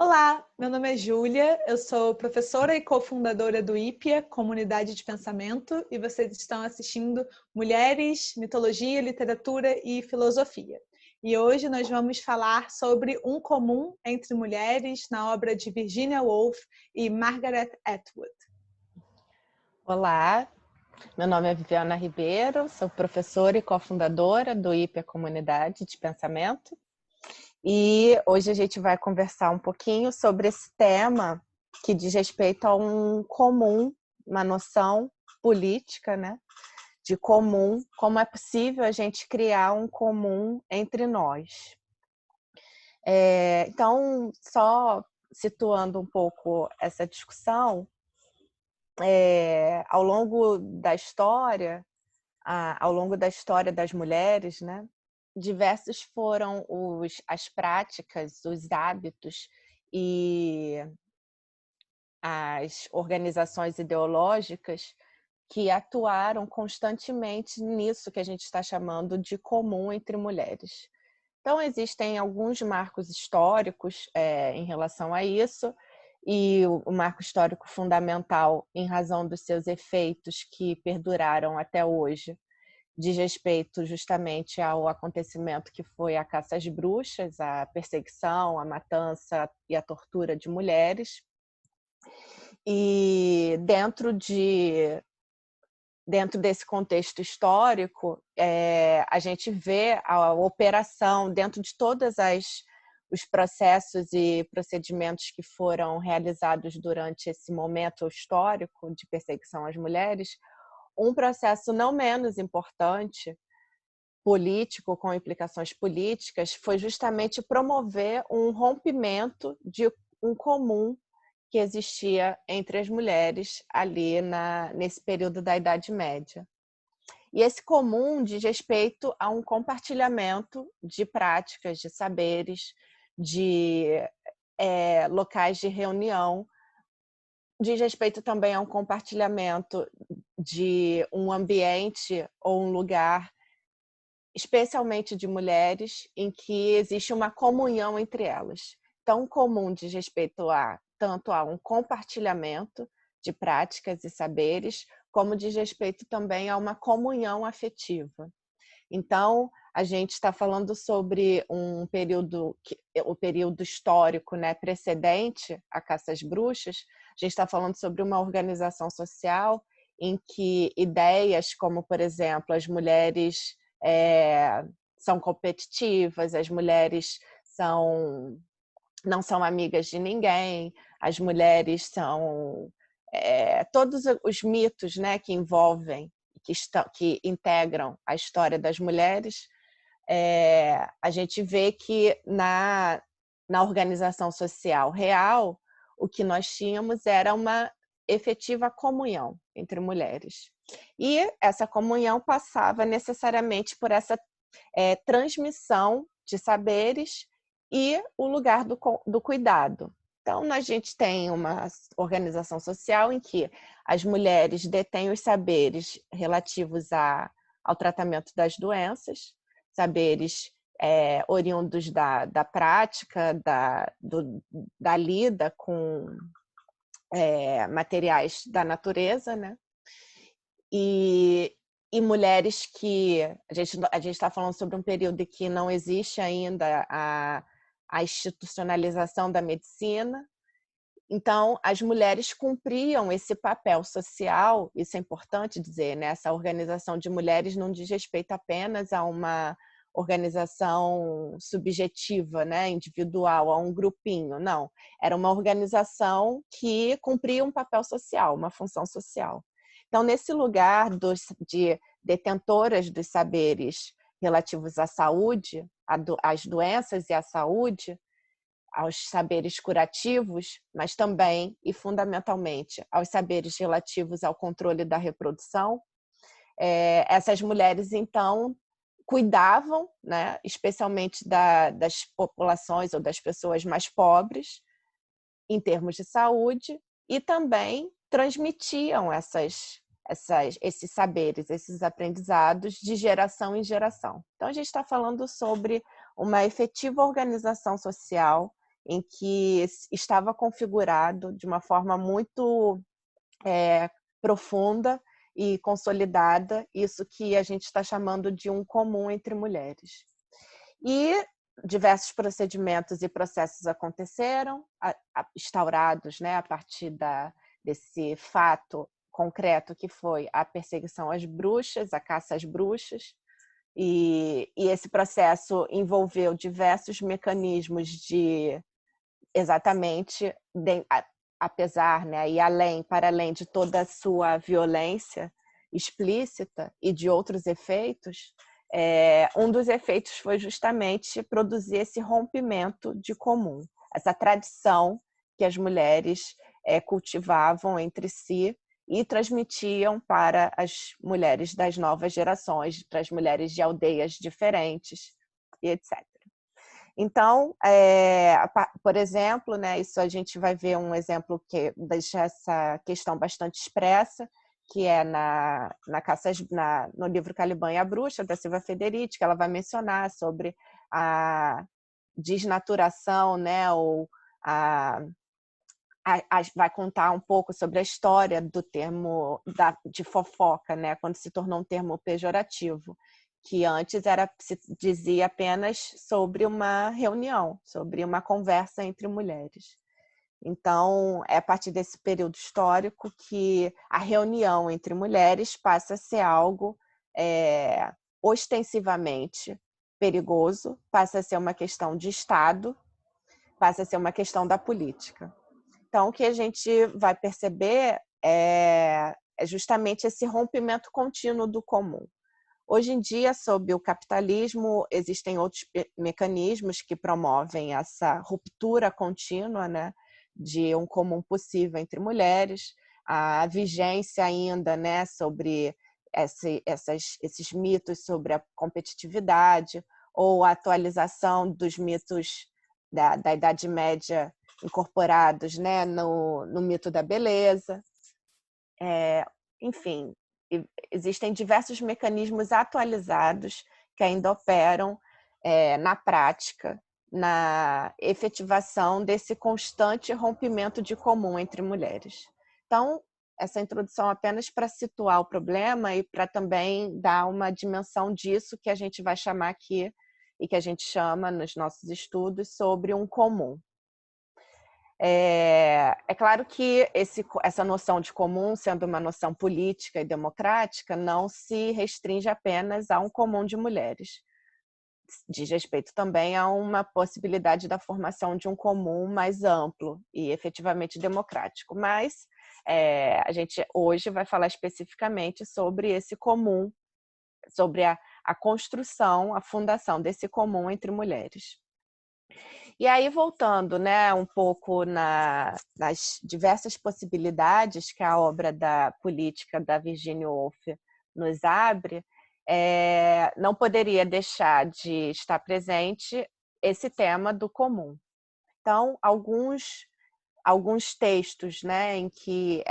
Olá, meu nome é Júlia, eu sou professora e cofundadora do IPEA, Comunidade de Pensamento, e vocês estão assistindo Mulheres, Mitologia, Literatura e Filosofia. E hoje nós vamos falar sobre um comum entre mulheres na obra de Virginia Woolf e Margaret Atwood. Olá, meu nome é Viviana Ribeiro, sou professora e cofundadora do IPEA Comunidade de Pensamento. E hoje a gente vai conversar um pouquinho sobre esse tema que diz respeito a um comum, uma noção política, né? De comum, como é possível a gente criar um comum entre nós. Então, só situando um pouco essa discussão, ao longo da história, das mulheres, né? Diversos foram as práticas, os hábitos e as organizações ideológicas que atuaram constantemente nisso que a gente está chamando de comum entre mulheres. Então, existem alguns marcos históricos em relação a isso, e o marco histórico fundamental, em razão dos seus efeitos que perduraram até hoje, diz respeito justamente ao acontecimento que foi a caça às bruxas, a perseguição, a matança e a tortura de mulheres. E dentro desse contexto histórico, a gente vê a operação dentro de todos os processos e procedimentos que foram realizados durante esse momento histórico de perseguição às mulheres, um processo não menos importante, político, com implicações políticas, foi justamente promover um rompimento de um comum que existia entre as mulheres ali nesse período da Idade Média. E esse comum diz respeito a um compartilhamento de práticas, de saberes, de locais de reunião, diz respeito também a um compartilhamento de um ambiente ou um lugar, especialmente de mulheres, em que existe uma comunhão entre elas. Então, o comum diz respeito tanto a um compartilhamento de práticas e saberes, como diz respeito também a uma comunhão afetiva. Então, a gente está falando sobre um período, o período histórico, né, precedente à caça às bruxas. A gente está falando sobre uma organização social em que ideias como, por exemplo, as mulheres são competitivas, as mulheres não são amigas de ninguém, as mulheres são... todos os mitos, né, que envolvem, que integram a história das mulheres, a gente vê que na organização social real, o que nós tínhamos era uma efetiva comunhão entre mulheres. E essa comunhão passava necessariamente por essa transmissão de saberes e o lugar do cuidado. Então, a gente tem uma organização social em que as mulheres detêm os saberes relativos ao tratamento das doenças, saberes oriundos da prática, da lida com materiais da natureza, né? E mulheres que... A gente está falando sobre um período em que não existe ainda a institucionalização da medicina. Então, as mulheres cumpriam esse papel social, isso é importante dizer, né? Essa organização de mulheres não diz respeito apenas a uma organização subjetiva, né? Individual, a um grupinho, não. Era uma organização que cumpria um papel social, uma função social. Então, nesse lugar de detentoras dos saberes relativos à saúde, às doenças e à saúde, aos saberes curativos, mas também e fundamentalmente aos saberes relativos ao controle da reprodução, essas mulheres, então, cuidavam, né, especialmente das populações ou das pessoas mais pobres, em termos de saúde, e também transmitiam esses saberes, esses aprendizados de geração em geração. Então, a gente está falando sobre uma efetiva organização social em que estava configurado de uma forma muito profunda e consolidada, isso que a gente está chamando de um comum entre mulheres. E diversos procedimentos e processos aconteceram, instaurados, né, a partir desse fato concreto que foi a perseguição às bruxas, a caça às bruxas, e esse processo envolveu diversos mecanismos de, exatamente, apesar, né, e para além de toda a sua violência explícita e de outros efeitos, um dos efeitos foi justamente produzir esse rompimento de comum, essa tradição que as mulheres cultivavam entre si e transmitiam para as mulheres das novas gerações, para as mulheres de aldeias diferentes, e etc. Então, por exemplo, né, isso a gente vai ver um exemplo que deixa essa questão bastante expressa, que é no livro Caliban e a Bruxa, da Silvia Federici, que ela vai mencionar sobre a desnaturação, né, ou vai contar um pouco sobre a história do termo de fofoca, né, quando se tornou um termo pejorativo, que antes se dizia apenas sobre uma reunião, sobre uma conversa entre mulheres. Então, é a partir desse período histórico que a reunião entre mulheres passa a ser algo ostensivamente perigoso, passa a ser uma questão de Estado, passa a ser uma questão da política. Então, o que a gente vai perceber é justamente esse rompimento contínuo do comum. Hoje em dia, sob o capitalismo, existem outros mecanismos que promovem essa ruptura contínua, né, de um comum possível entre mulheres, a vigência ainda, né, sobre esses mitos sobre a competitividade, ou a atualização dos mitos da Idade Média incorporados, né, no mito da beleza. Enfim, existem diversos mecanismos atualizados que ainda operam na prática, na efetivação desse constante rompimento de comum entre mulheres. Então, essa introdução apenas para situar o problema e para também dar uma dimensão disso que a gente vai chamar aqui e que a gente chama nos nossos estudos sobre um comum. É claro que essa noção de comum, sendo uma noção política e democrática, não se restringe apenas a um comum de mulheres. Diz respeito também a uma possibilidade da formação de um comum mais amplo e efetivamente democrático. Mas a gente hoje vai falar especificamente sobre esse comum, sobre a construção, a fundação desse comum entre mulheres. E aí, voltando, né, um pouco nas diversas possibilidades que a obra da política da Virginia Woolf nos abre, não poderia deixar de estar presente esse tema do comum. Então, alguns textos, né, em que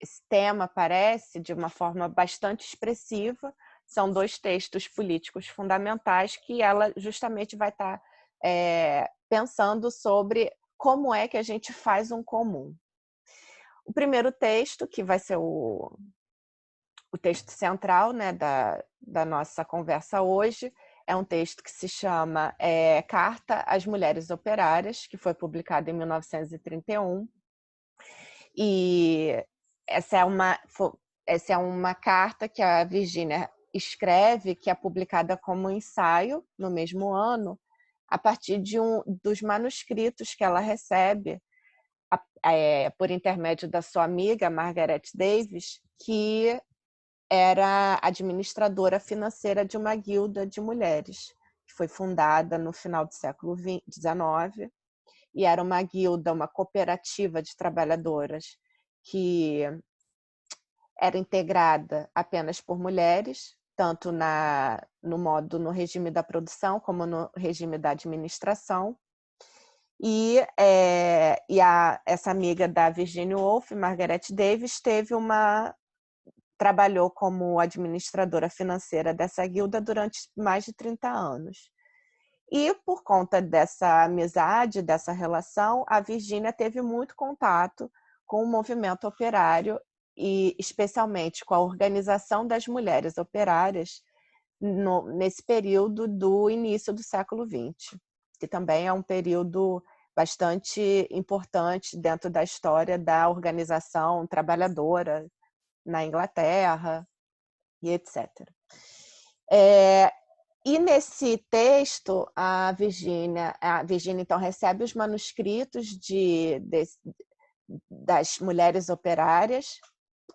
esse tema aparece de uma forma bastante expressiva, são dois textos políticos fundamentais que ela justamente vai estar pensando sobre como é que a gente faz um comum. O primeiro texto, que vai ser o texto central, né, da nossa conversa hoje, é um texto que se chama Carta às Mulheres Operárias, que foi publicado em 1931. E essa é uma carta que a Virginia escreve, que é publicada como ensaio no mesmo ano, a partir dos manuscritos que ela recebe por intermédio da sua amiga Margaret Davis, que era administradora financeira de uma guilda de mulheres, que foi fundada no final do século XIX, e era uma guilda, uma cooperativa de trabalhadoras que era integrada apenas por mulheres, tanto no regime da produção como no regime da administração. E essa amiga da Virginia Woolf, Margaret Davis, trabalhou como administradora financeira dessa guilda durante mais de 30 anos. E por conta dessa amizade, dessa relação, a Virgínia teve muito contato com o movimento operário e especialmente com a organização das mulheres operárias nesse período do início do século XX, que também é um período bastante importante dentro da história da organização trabalhadora na Inglaterra e etc. E nesse texto, a Virgínia então recebe os manuscritos das mulheres operárias.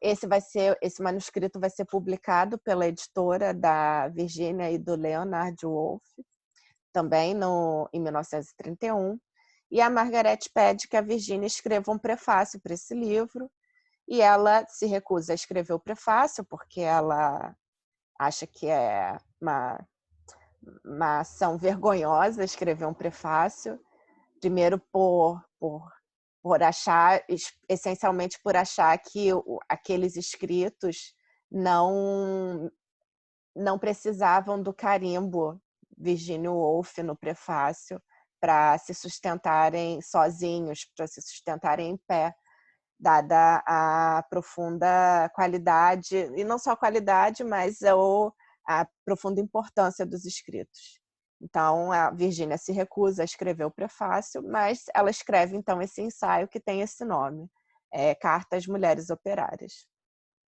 Esse manuscrito vai ser publicado pela editora da Virginia e do Leonard Woolf, também em 1931. E a Margaret pede que a Virginia escreva um prefácio para esse livro, e ela se recusa a escrever o prefácio, porque ela acha que é uma ação vergonhosa escrever um prefácio, primeiro por achar, essencialmente por achar que aqueles escritos não precisavam do carimbo Virginia Woolf no prefácio para se sustentarem sozinhos, para se sustentarem em pé, dada a profunda qualidade, e não só a qualidade, mas a profunda importância dos escritos. Então, a Virgínia se recusa a escrever o prefácio, mas ela escreve, então, esse ensaio que tem esse nome, Carta às Mulheres Operárias.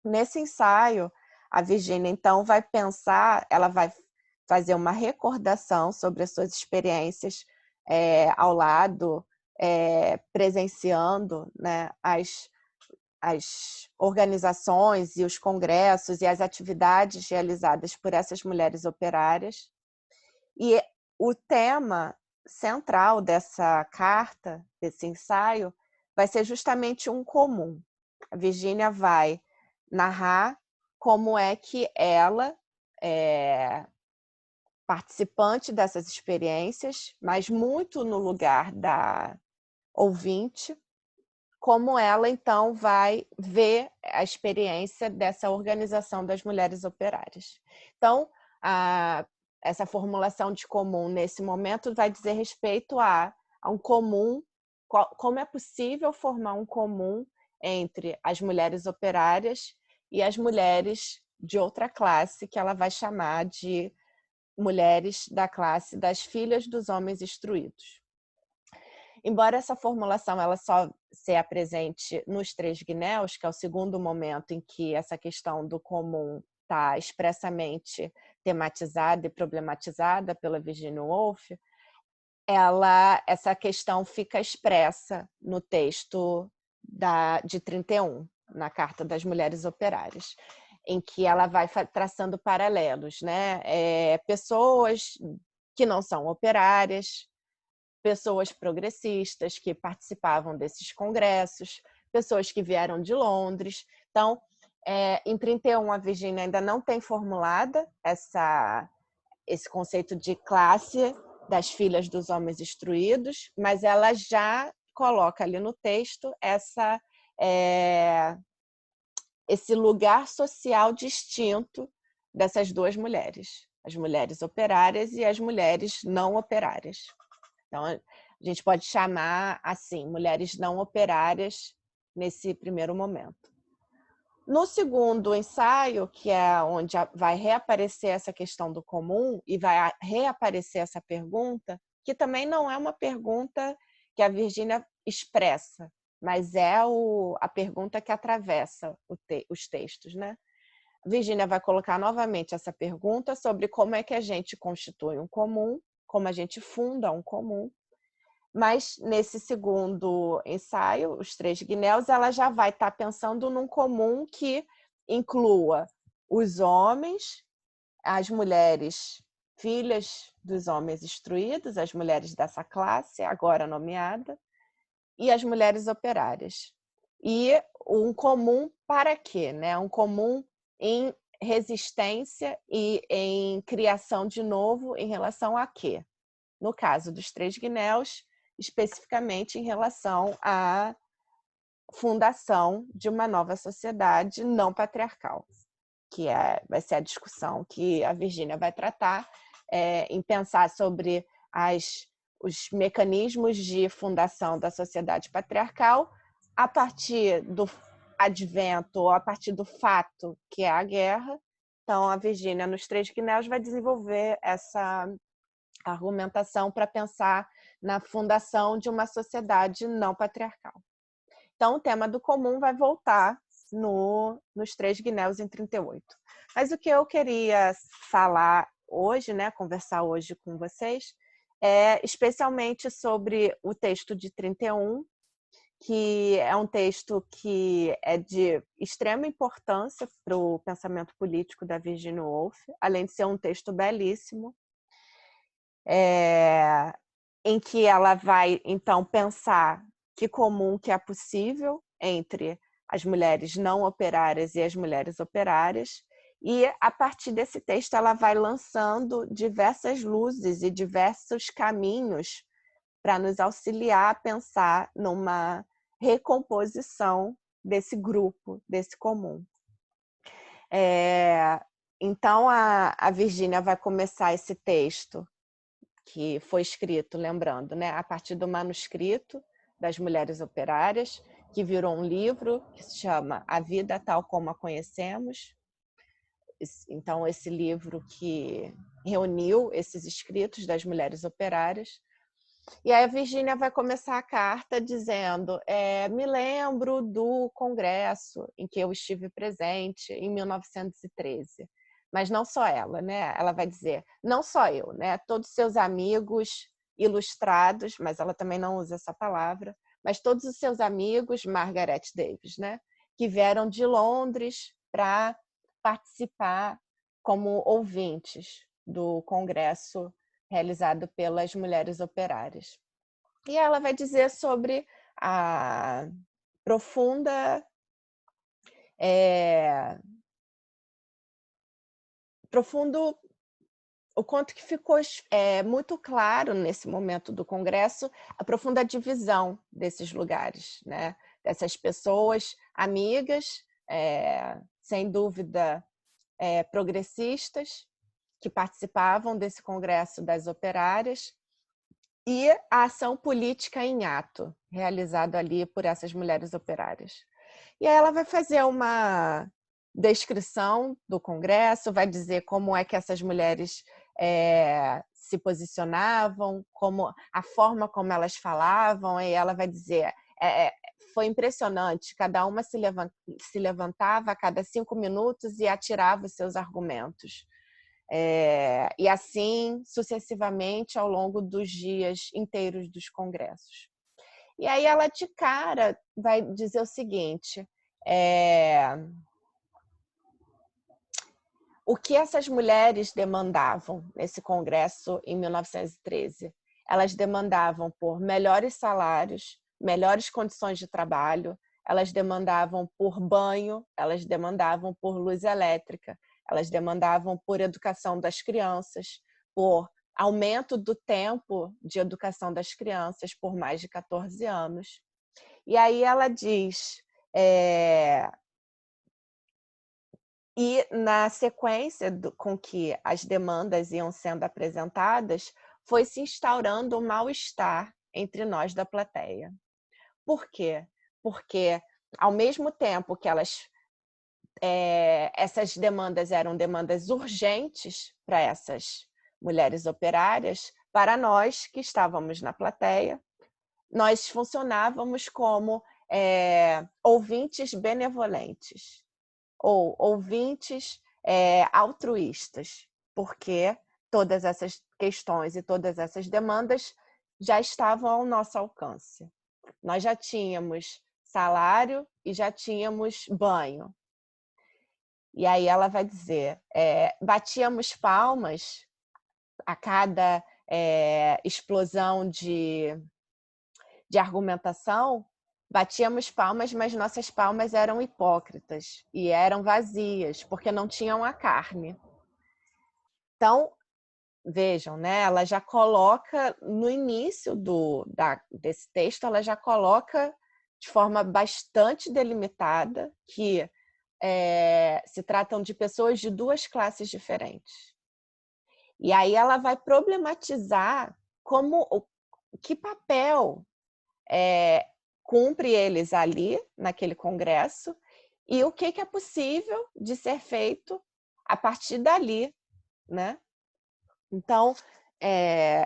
Nesse ensaio, a Virgínia, então, vai pensar, ela vai fazer uma recordação sobre as suas experiências ao lado, presenciando, né, as organizações e os congressos e as atividades realizadas por essas mulheres operárias. E o tema central dessa carta, desse ensaio, vai ser justamente um comum. A Virgínia vai narrar como é que ela, participante dessas experiências, mas muito no lugar da ouvinte, como ela, então, vai ver a experiência dessa organização das mulheres operárias. Então, essa formulação de comum, nesse momento, vai dizer respeito a um comum, como é possível formar um comum entre as mulheres operárias e as mulheres de outra classe, que ela vai chamar de mulheres da classe das filhas dos homens instruídos. Embora essa formulação ela só se apresente nos Três Guinéus, que é o segundo momento em que essa questão do comum está expressamente tematizada e problematizada pela Virginia Woolf, essa questão fica expressa no texto de 31, na Carta das Mulheres Operárias, em que ela vai traçando paralelos, né? Pessoas que não são operárias, pessoas progressistas que participavam desses congressos, pessoas que vieram de Londres. Então, em 31, a Virgínia ainda não tem formulada esse conceito de classe das filhas dos homens instruídos, mas ela já coloca ali no texto esse lugar social distinto dessas duas mulheres, as mulheres operárias e as mulheres não operárias. Então, a gente pode chamar assim, mulheres não operárias nesse primeiro momento. No segundo ensaio, que é onde vai reaparecer essa questão do comum e vai reaparecer essa pergunta, que também não é uma pergunta que a Virgínia expressa, mas é a pergunta que atravessa os textos, né? A Virgínia vai colocar novamente essa pergunta sobre como é que a gente constitui um comum, como a gente funda um comum. Mas nesse segundo ensaio, Os Três Guinéus, ela já vai estar pensando num comum que inclua os homens, as mulheres filhas dos homens instruídos, as mulheres dessa classe, agora nomeada, e as mulheres operárias. E um comum para quê? Né? Um comum em resistência e em criação de novo em relação a quê? No caso dos Três Guinéus, especificamente em relação à fundação de uma nova sociedade não patriarcal, que vai ser a discussão que a Virgínia vai tratar, em pensar sobre os mecanismos de fundação da sociedade patriarcal a partir do advento, ou a partir do fato que é a guerra. Então, a Virginia, nos Três Guinéus, vai desenvolver essa argumentação para pensar na fundação de uma sociedade não patriarcal. Então, o tema do comum vai voltar nos Três Guinéus em 38. Mas o que eu queria falar hoje, né, conversar hoje com vocês, é especialmente sobre o texto de 31, que é um texto que é de extrema importância para o pensamento político da Virginia Woolf, além de ser um texto belíssimo, em que ela vai, então, pensar que comum que é possível entre as mulheres não operárias e as mulheres operárias, e a partir desse texto ela vai lançando diversas luzes e diversos caminhos para nos auxiliar a pensar numa recomposição desse grupo, desse comum. Então, a Virginia vai começar esse texto, que foi escrito, lembrando, né, a partir do manuscrito das mulheres operárias, que virou um livro que se chama A Vida Tal Como a Conhecemos. Então, esse livro que reuniu esses escritos das mulheres operárias. E aí a Virginia vai começar a carta dizendo: me lembro do congresso em que eu estive presente em 1913. Mas não só ela, né? Ela vai dizer, não só eu, né? Todos seus amigos ilustrados, mas ela também não usa essa palavra, mas todos os seus amigos, Margaret Davis, né? Que vieram de Londres para participar como ouvintes do congresso realizado pelas mulheres operárias. E ela vai dizer sobre a profundo o quanto que ficou muito claro nesse momento do Congresso a profunda divisão desses lugares, né? Dessas pessoas amigas, sem dúvida progressistas, que participavam desse Congresso das Operárias, e a ação política em ato, realizado ali por essas mulheres operárias. E aí ela vai fazer uma descrição do Congresso, vai dizer como é que essas mulheres se posicionavam, como a forma como elas falavam, e ela vai dizer, foi impressionante, cada uma se levantava a cada 5 minutos e atirava os seus argumentos. E assim sucessivamente ao longo dos dias inteiros dos congressos. E aí ela de cara vai dizer o seguinte, o que essas mulheres demandavam nesse congresso em 1913? Elas demandavam por melhores salários, melhores condições de trabalho, elas demandavam por banho, elas demandavam por luz elétrica, elas demandavam por educação das crianças, por aumento do tempo de educação das crianças por mais de 14 anos. E aí ela diz, e na sequência com que as demandas iam sendo apresentadas, foi se instaurando um mal-estar entre nós da plateia. Por quê? Porque ao mesmo tempo que essas demandas eram demandas urgentes para essas mulheres operárias, para nós que estávamos na plateia, nós funcionávamos como ouvintes benevolentes ou ouvintes altruístas, porque todas essas questões e todas essas demandas já estavam ao nosso alcance. Nós já tínhamos salário e já tínhamos banho. E aí ela vai dizer, batíamos palmas a cada explosão de argumentação, batíamos palmas, mas nossas palmas eram hipócritas e eram vazias, porque não tinham a carne. Então, vejam, né? Ela já coloca, no início desse texto, ela já coloca de forma bastante delimitada que se tratam de pessoas de duas classes diferentes. E aí ela vai problematizar que papel cumpre eles ali, naquele congresso, e o que é possível de ser feito a partir dali, né? Então,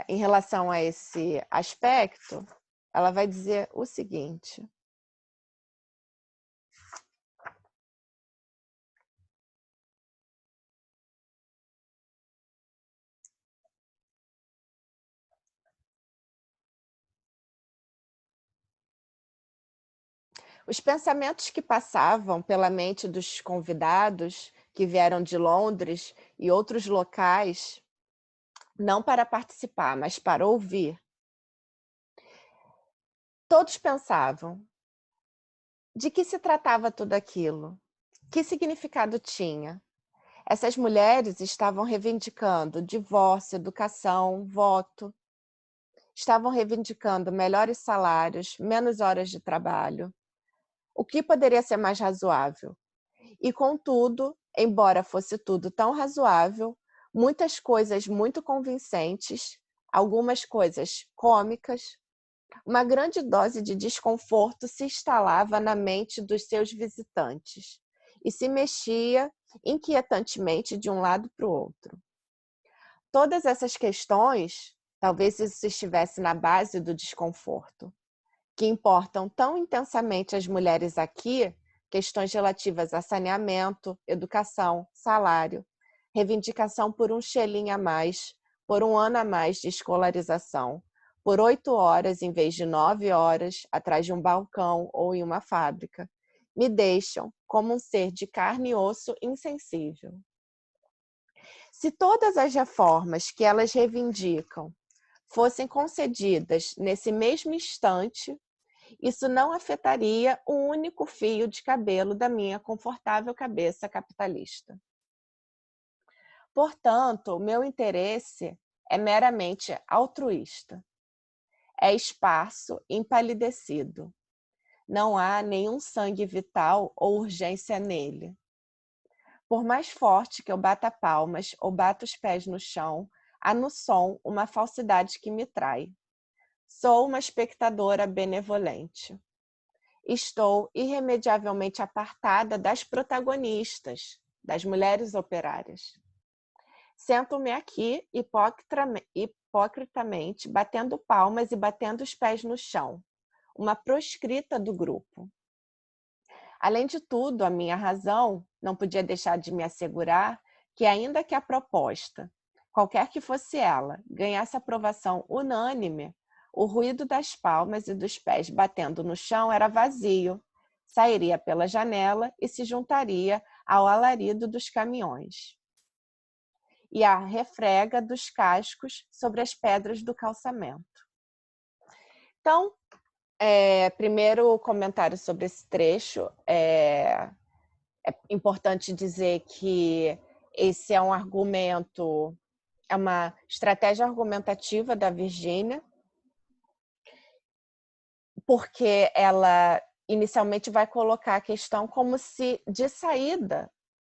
em relação a esse aspecto, ela vai dizer o seguinte: os pensamentos que passavam pela mente dos convidados que vieram de Londres e outros locais, não para participar, mas para ouvir, todos pensavam: de que se tratava tudo aquilo? Que significado tinha? Essas mulheres estavam reivindicando divórcio, educação, voto. Estavam reivindicando melhores salários, menos horas de trabalho. O que poderia ser mais razoável? E, contudo, embora fosse tudo tão razoável, muitas coisas muito convincentes, algumas coisas cômicas, uma grande dose de desconforto se instalava na mente dos seus visitantes e se mexia inquietantemente de um lado para o outro. Todas essas questões, talvez isso estivesse na base do desconforto, que importam tão intensamente às mulheres aqui, questões relativas a saneamento, educação, salário, reivindicação por um shilling a mais, por um ano a mais de escolarização, por 8 horas em vez de 9 horas atrás de um balcão ou em uma fábrica, me deixam como um ser de carne e osso insensível. Se todas as reformas que elas reivindicam fossem concedidas nesse mesmo instante, isso não afetaria um único fio de cabelo da minha confortável cabeça capitalista. Portanto, o meu interesse é meramente altruísta. É esparso, empalidecido. Não há nenhum sangue vital ou urgência nele. Por mais forte que eu bata palmas ou bata os pés no chão, há no som uma falsidade que me trai. Sou uma espectadora benevolente. Estou irremediavelmente apartada das protagonistas, das mulheres operárias. Sento-me aqui hipocritamente, batendo palmas e batendo os pés no chão, uma proscrita do grupo. Além de tudo, a minha razão não podia deixar de me assegurar que, ainda que a proposta, qualquer que fosse ela, ganhasse aprovação unânime, o ruído das palmas e dos pés batendo no chão era vazio, sairia pela janela e se juntaria ao alarido dos caminhões e à refrega dos cascos sobre as pedras do calçamento. Então, primeiro comentário sobre esse trecho. É importante dizer que esse é um argumento, é uma estratégia argumentativa da Virginia, porque ela inicialmente vai colocar a questão como se de saída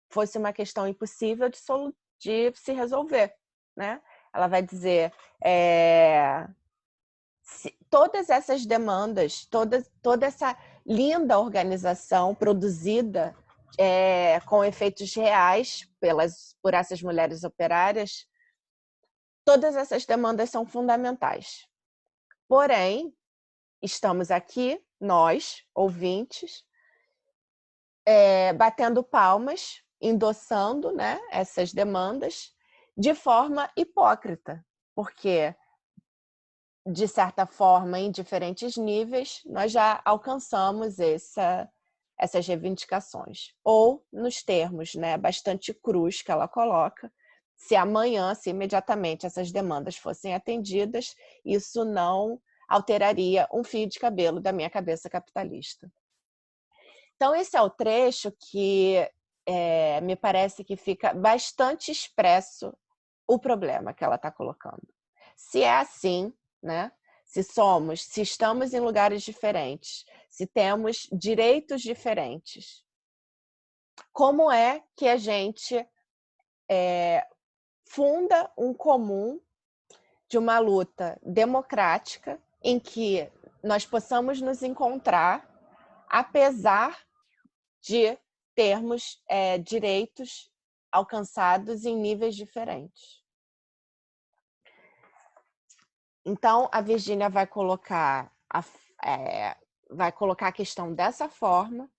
fosse uma questão impossível de se resolver, né? Ela vai dizer todas essas demandas, toda essa linda organização produzida com efeitos reais por essas mulheres operárias, todas essas demandas são fundamentais. Porém, estamos aqui, nós, ouvintes, batendo palmas, endossando, né, essas demandas de forma hipócrita, porque, de certa forma, em diferentes níveis, nós já alcançamos essas reivindicações. Ou, nos termos, né, bastante crus que ela coloca, se amanhã, se imediatamente essas demandas fossem atendidas, isso não alteraria um fio de cabelo da minha cabeça capitalista. Então, esse é o trecho que me parece que fica bastante expresso o problema que ela está colocando. Se é assim, né? Se estamos em lugares diferentes, se temos direitos diferentes, como é que a gente funda um comum de uma luta democrática em que nós possamos nos encontrar, apesar de termos direitos alcançados em níveis diferentes. Então, a Virgínia vai colocar a questão dessa forma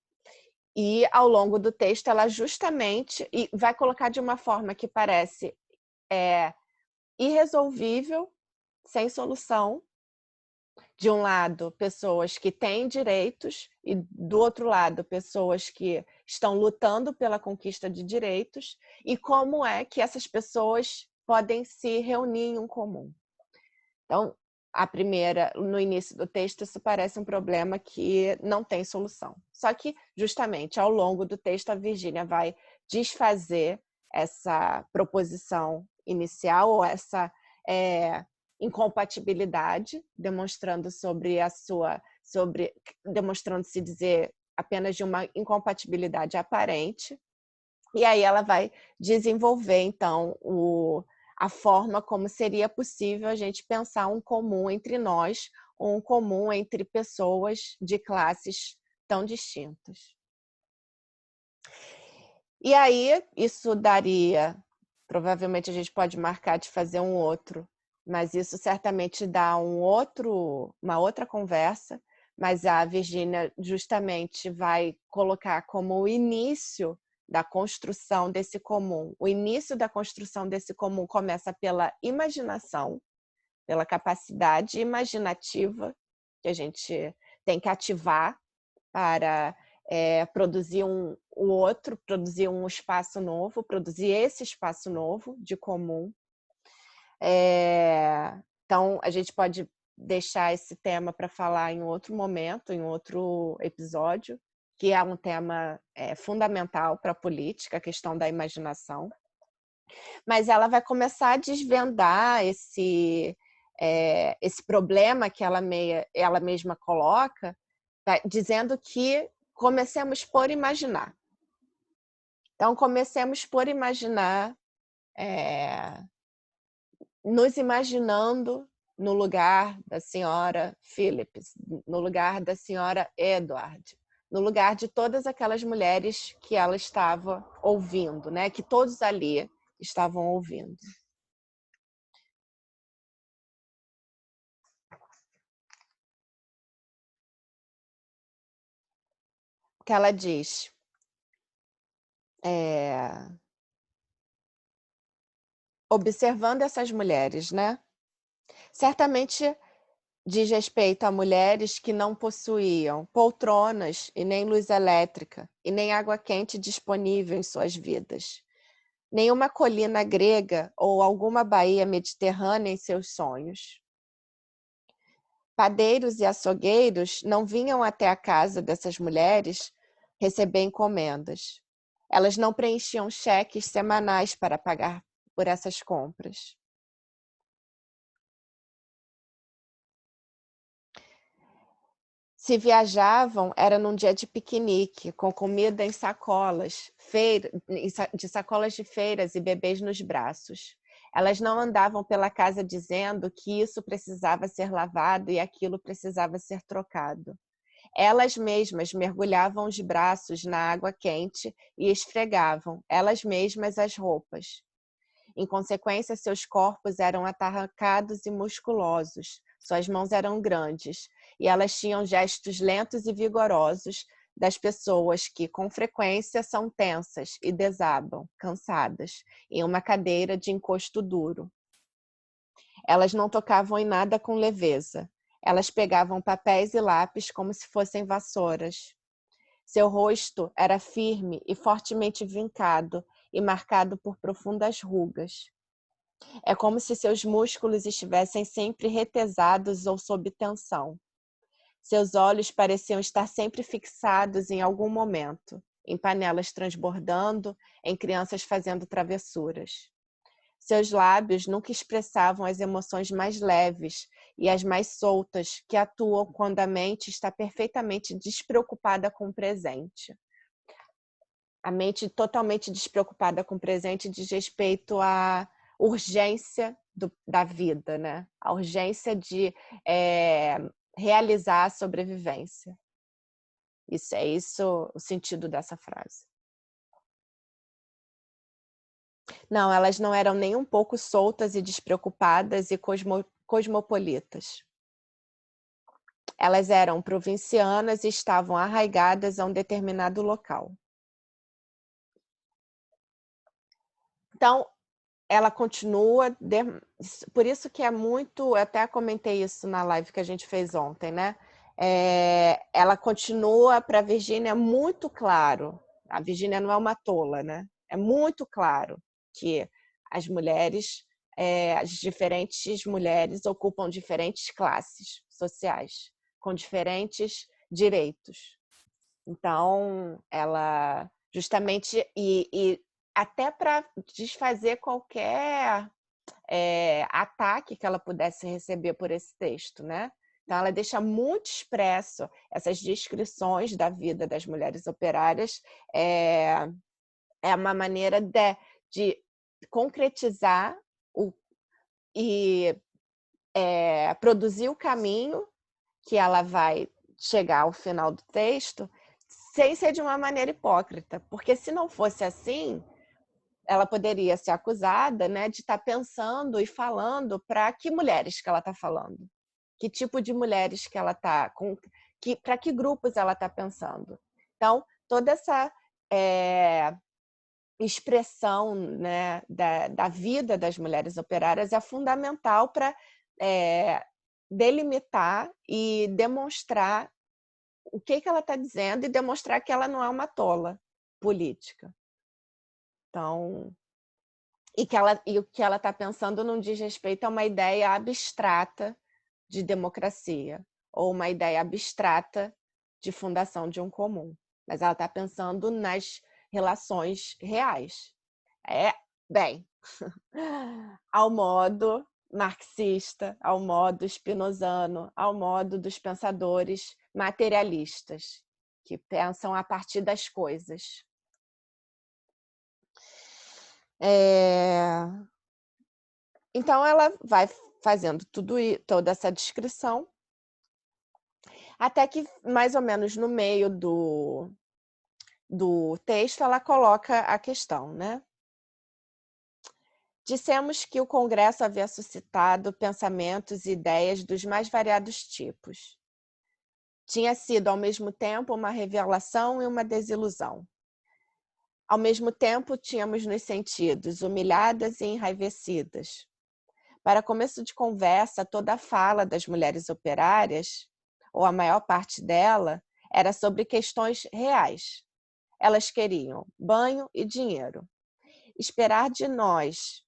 e, ao longo do texto, ela justamente vai colocar de uma forma que parece irresolvível, sem solução. De um lado, pessoas que têm direitos e, do outro lado, pessoas que estão lutando pela conquista de direitos e como é que essas pessoas podem se reunir em um comum. Então, a primeira, no início do texto, isso parece um problema que não tem solução. Só que, justamente, ao longo do texto, a Virgínia vai desfazer essa proposição inicial ou essa incompatibilidade, demonstrando-se dizer apenas de uma incompatibilidade aparente. E aí ela vai desenvolver, então, a forma como seria possível a gente pensar um comum entre nós, ou um comum entre pessoas de classes tão distintas. E aí, isso daria, provavelmente a gente pode marcar de fazer um outro, mas isso certamente dá uma outra conversa, mas a Virgínia justamente vai colocar como o início da construção desse comum. O início da construção desse comum começa pela imaginação, pela capacidade imaginativa que a gente tem que ativar para produzir o outro, produzir um espaço novo, produzir esse espaço novo de comum. Então, a gente pode deixar esse tema para falar em outro momento, em outro episódio, que é um tema fundamental para a política, a questão da imaginação. Mas ela vai começar a desvendar esse problema que ela mesma coloca, dizendo que comecemos por imaginar. Então, comecemos por imaginar, nos imaginando no lugar da senhora Phillips, no lugar da senhora Edward, no lugar de todas aquelas mulheres que ela estava ouvindo, né? Que todos ali estavam ouvindo. O que ela diz? Observando essas mulheres, né? Certamente diz respeito a mulheres que não possuíam poltronas e nem luz elétrica e nem água quente disponível em suas vidas. Nenhuma colina grega ou alguma baía mediterrânea em seus sonhos. Padeiros e açougueiros não vinham até a casa dessas mulheres receber encomendas. Elas não preenchiam cheques semanais para pagar por essas compras. Se viajavam, era num dia de piquenique, com comida em sacolas, de sacolas de feiras e bebês nos braços. Elas não andavam pela casa dizendo que isso precisava ser lavado e aquilo precisava ser trocado. Elas mesmas mergulhavam os braços na água quente e esfregavam, elas mesmas, as roupas. Em consequência, seus corpos eram atarracados e musculosos, suas mãos eram grandes, e elas tinham gestos lentos e vigorosos das pessoas que, com frequência, são tensas e desabam, cansadas, em uma cadeira de encosto duro. Elas não tocavam em nada com leveza. Elas pegavam papéis e lápis como se fossem vassouras. Seu rosto era firme e fortemente vincado e marcado por profundas rugas. É como se seus músculos estivessem sempre retesados ou sob tensão. Seus olhos pareciam estar sempre fixados em algum momento, em panelas transbordando, em crianças fazendo travessuras. Seus lábios nunca expressavam as emoções mais leves e as mais soltas que atuam quando a mente está perfeitamente despreocupada com o presente. A mente totalmente despreocupada com o presente diz respeito à urgência da vida, né? A urgência de realizar a sobrevivência. Isso é isso o sentido dessa frase. Não, elas não eram nem um pouco soltas e despreocupadas e cosmopolitas. Elas eram provincianas e estavam arraigadas a um determinado local. Então, ela continua, por isso que é muito, eu até comentei isso na live que a gente fez ontem, né? Ela continua para a Virgínia muito claro, a Virgínia não é uma tola, né? É muito claro que as mulheres, as diferentes mulheres ocupam diferentes classes sociais, com diferentes direitos. Então, ela justamente, e até para desfazer qualquer ataque que ela pudesse receber por esse texto, né? Então, ela deixa muito expresso essas descrições da vida das mulheres operárias. É uma maneira de concretizar e produzir o caminho que ela vai chegar ao final do texto sem ser de uma maneira hipócrita. Porque se não fosse assim, ela poderia ser acusada, né, de estar pensando e falando para que mulheres que ela está falando. Que tipo de mulheres que ela está, para que grupos ela está pensando. Então, toda essa expressão, né, da vida das mulheres operárias é fundamental para delimitar e demonstrar o que ela está dizendo e demonstrar que ela não é uma tola política. Então, e o que ela está pensando não diz respeito a uma ideia abstrata de democracia ou uma ideia abstrata de fundação de um comum. Mas ela está pensando nas relações reais. Bem, ao modo marxista, ao modo spinozano, ao modo dos pensadores materialistas, que pensam a partir das coisas. Então, ela vai fazendo toda essa descrição, até que, mais ou menos no meio do texto, ela coloca a questão, né? Dissemos que o Congresso havia suscitado pensamentos e ideias dos mais variados tipos. Tinha sido, ao mesmo tempo, uma revelação e uma desilusão. Ao mesmo tempo, tínhamos nos sentidos humilhadas e enraivecidas. Para começo de conversa, toda a fala das mulheres operárias, ou a maior parte dela, era sobre questões reais. Elas queriam banho e dinheiro. Esperar de nós,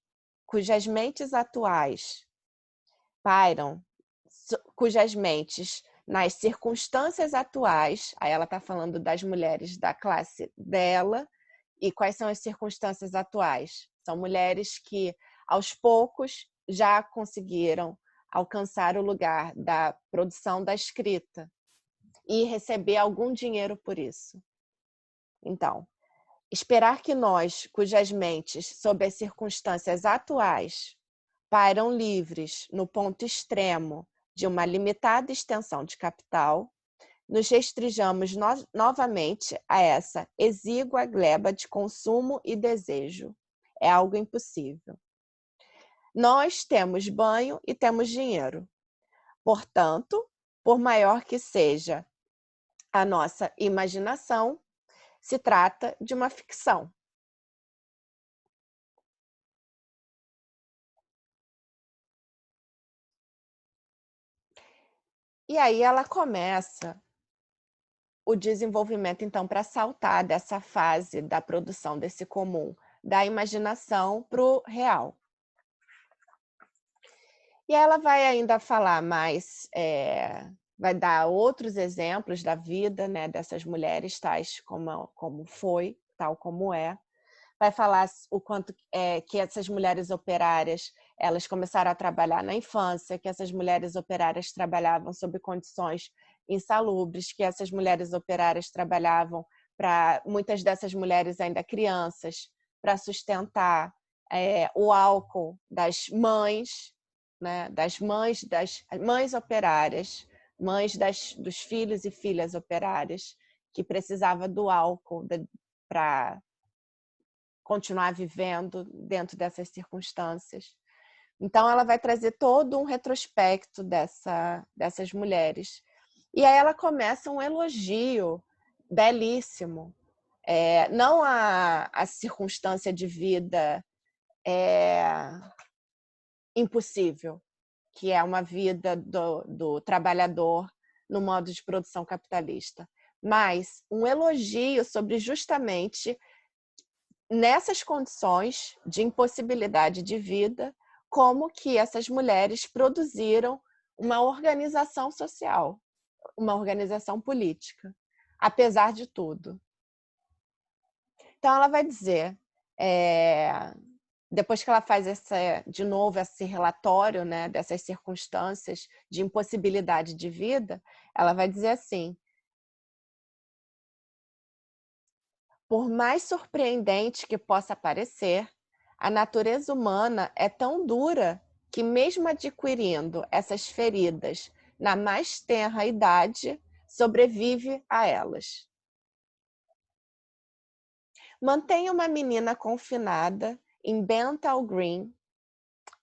cujas mentes atuais pairam, cujas mentes nas circunstâncias atuais, aí ela está falando das mulheres da classe dela, e quais são as circunstâncias atuais? São mulheres que, aos poucos, já conseguiram alcançar o lugar da produção da escrita e receber algum dinheiro por isso. Então, esperar que nós, cujas mentes, sob as circunstâncias atuais, pairam livres no ponto extremo de uma limitada extensão de capital, nos restringamos novamente a essa exígua gleba de consumo e desejo. É algo impossível. Nós temos banho e temos dinheiro. Portanto, por maior que seja a nossa imaginação, se trata de uma ficção. E aí ela começa o desenvolvimento, então, para saltar dessa fase da produção desse comum, da imaginação para o real. E ela vai ainda falar mais, vai dar outros exemplos da vida, né, dessas mulheres, tais como foi, tal como é. Vai falar o quanto que essas mulheres operárias, elas começaram a trabalhar na infância, que essas mulheres operárias trabalhavam sob condições insalubres, que essas mulheres operárias trabalhavam, para muitas dessas mulheres ainda crianças, para sustentar o álcool das mães, né, das mães operárias, mães dos filhos e filhas operárias, que precisava do álcool para continuar vivendo dentro dessas circunstâncias. Então, ela vai trazer todo um retrospecto dessas mulheres. E aí ela começa um elogio belíssimo. Não a circunstância de vida impossível, que é uma vida do trabalhador no modo de produção capitalista, mas um elogio sobre justamente nessas condições de impossibilidade de vida, como que essas mulheres produziram uma organização social, uma organização política, apesar de tudo. Então, ela vai dizer, depois que ela faz de novo esse relatório, né, dessas circunstâncias de impossibilidade de vida, ela vai dizer assim: por mais surpreendente que possa parecer, a natureza humana é tão dura que, mesmo adquirindo essas feridas na mais tenra idade, sobrevive a elas. Mantenha uma menina confinada em Benthall Green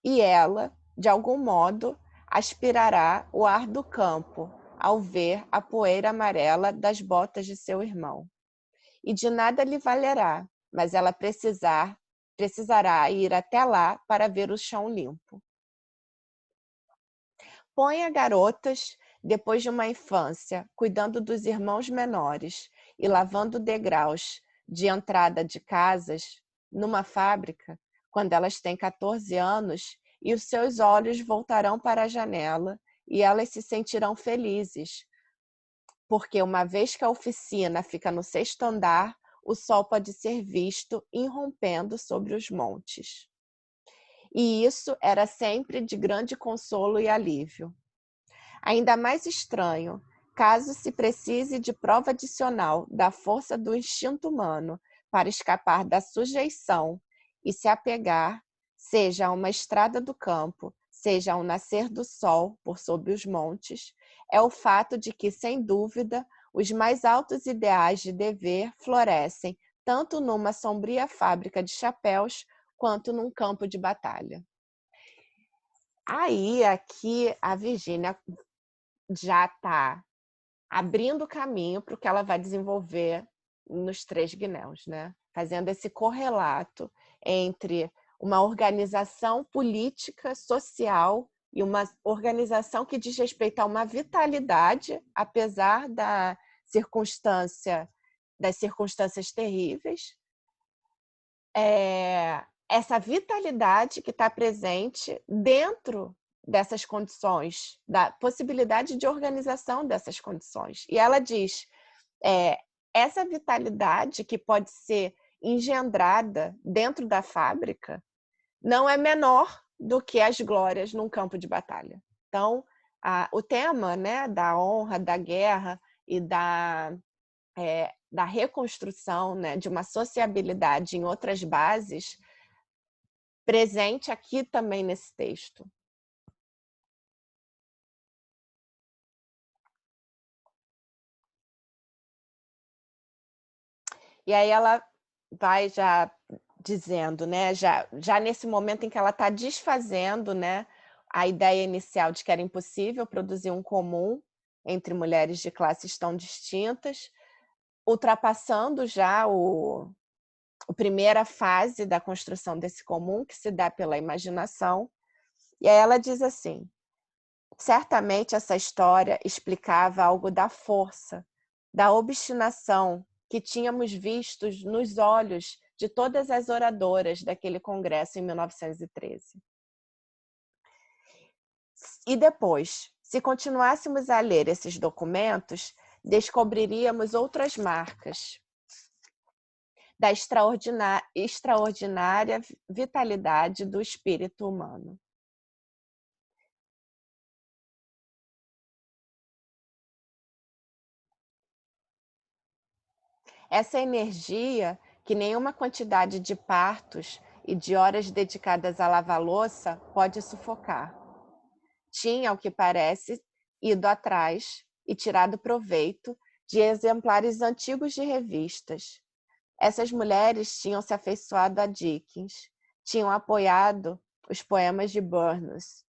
e ela, de algum modo, aspirará o ar do campo ao ver a poeira amarela das botas de seu irmão. E de nada lhe valerá, mas ela precisará ir até lá para ver o chão limpo. Ponha garotas, depois de uma infância, cuidando dos irmãos menores e lavando degraus de entrada de casas, numa fábrica, quando elas têm 14 anos, e os seus olhos voltarão para a janela e elas se sentirão felizes, porque uma vez que a oficina fica no 6º andar, o sol pode ser visto irrompendo sobre os montes. E isso era sempre de grande consolo e alívio. Ainda mais estranho, caso se precise de prova adicional da força do instinto humano para escapar da sujeição e se apegar, seja a uma estrada do campo, seja ao nascer do sol por sob os montes, é o fato de que, sem dúvida, os mais altos ideais de dever florescem tanto numa sombria fábrica de chapéus quanto num campo de batalha. Aí, aqui, a Virginia já está abrindo caminho para o que ela vai desenvolver nos Três Guinéus, né? Fazendo esse correlato entre uma organização política, social e uma organização que diz respeito a uma vitalidade, apesar das circunstâncias terríveis. Essa vitalidade que está presente dentro dessas condições, da possibilidade de organização dessas condições. E ela diz, essa vitalidade que pode ser engendrada dentro da fábrica não é menor do que as glórias num campo de batalha. Então, o tema, né, da honra, da guerra e da reconstrução, né, de uma sociabilidade em outras bases, presente aqui também nesse texto. E aí ela vai já dizendo, né, já nesse momento em que ela está desfazendo, né, a ideia inicial de que era impossível produzir um comum entre mulheres de classes tão distintas, ultrapassando já a primeira fase da construção desse comum, que se dá pela imaginação. E aí ela diz assim: certamente essa história explicava algo da força, da obstinação que tínhamos visto nos olhos de todas as oradoras daquele congresso em 1913. E depois, se continuássemos a ler esses documentos, descobriríamos outras marcas da extraordinária vitalidade do espírito humano. Essa energia que nenhuma quantidade de partos e de horas dedicadas a lavar louça pode sufocar. Tinha, ao que parece, ido atrás e tirado proveito de exemplares antigos de revistas. Essas mulheres tinham se afeiçoado a Dickens, tinham apoiado os poemas de Burns.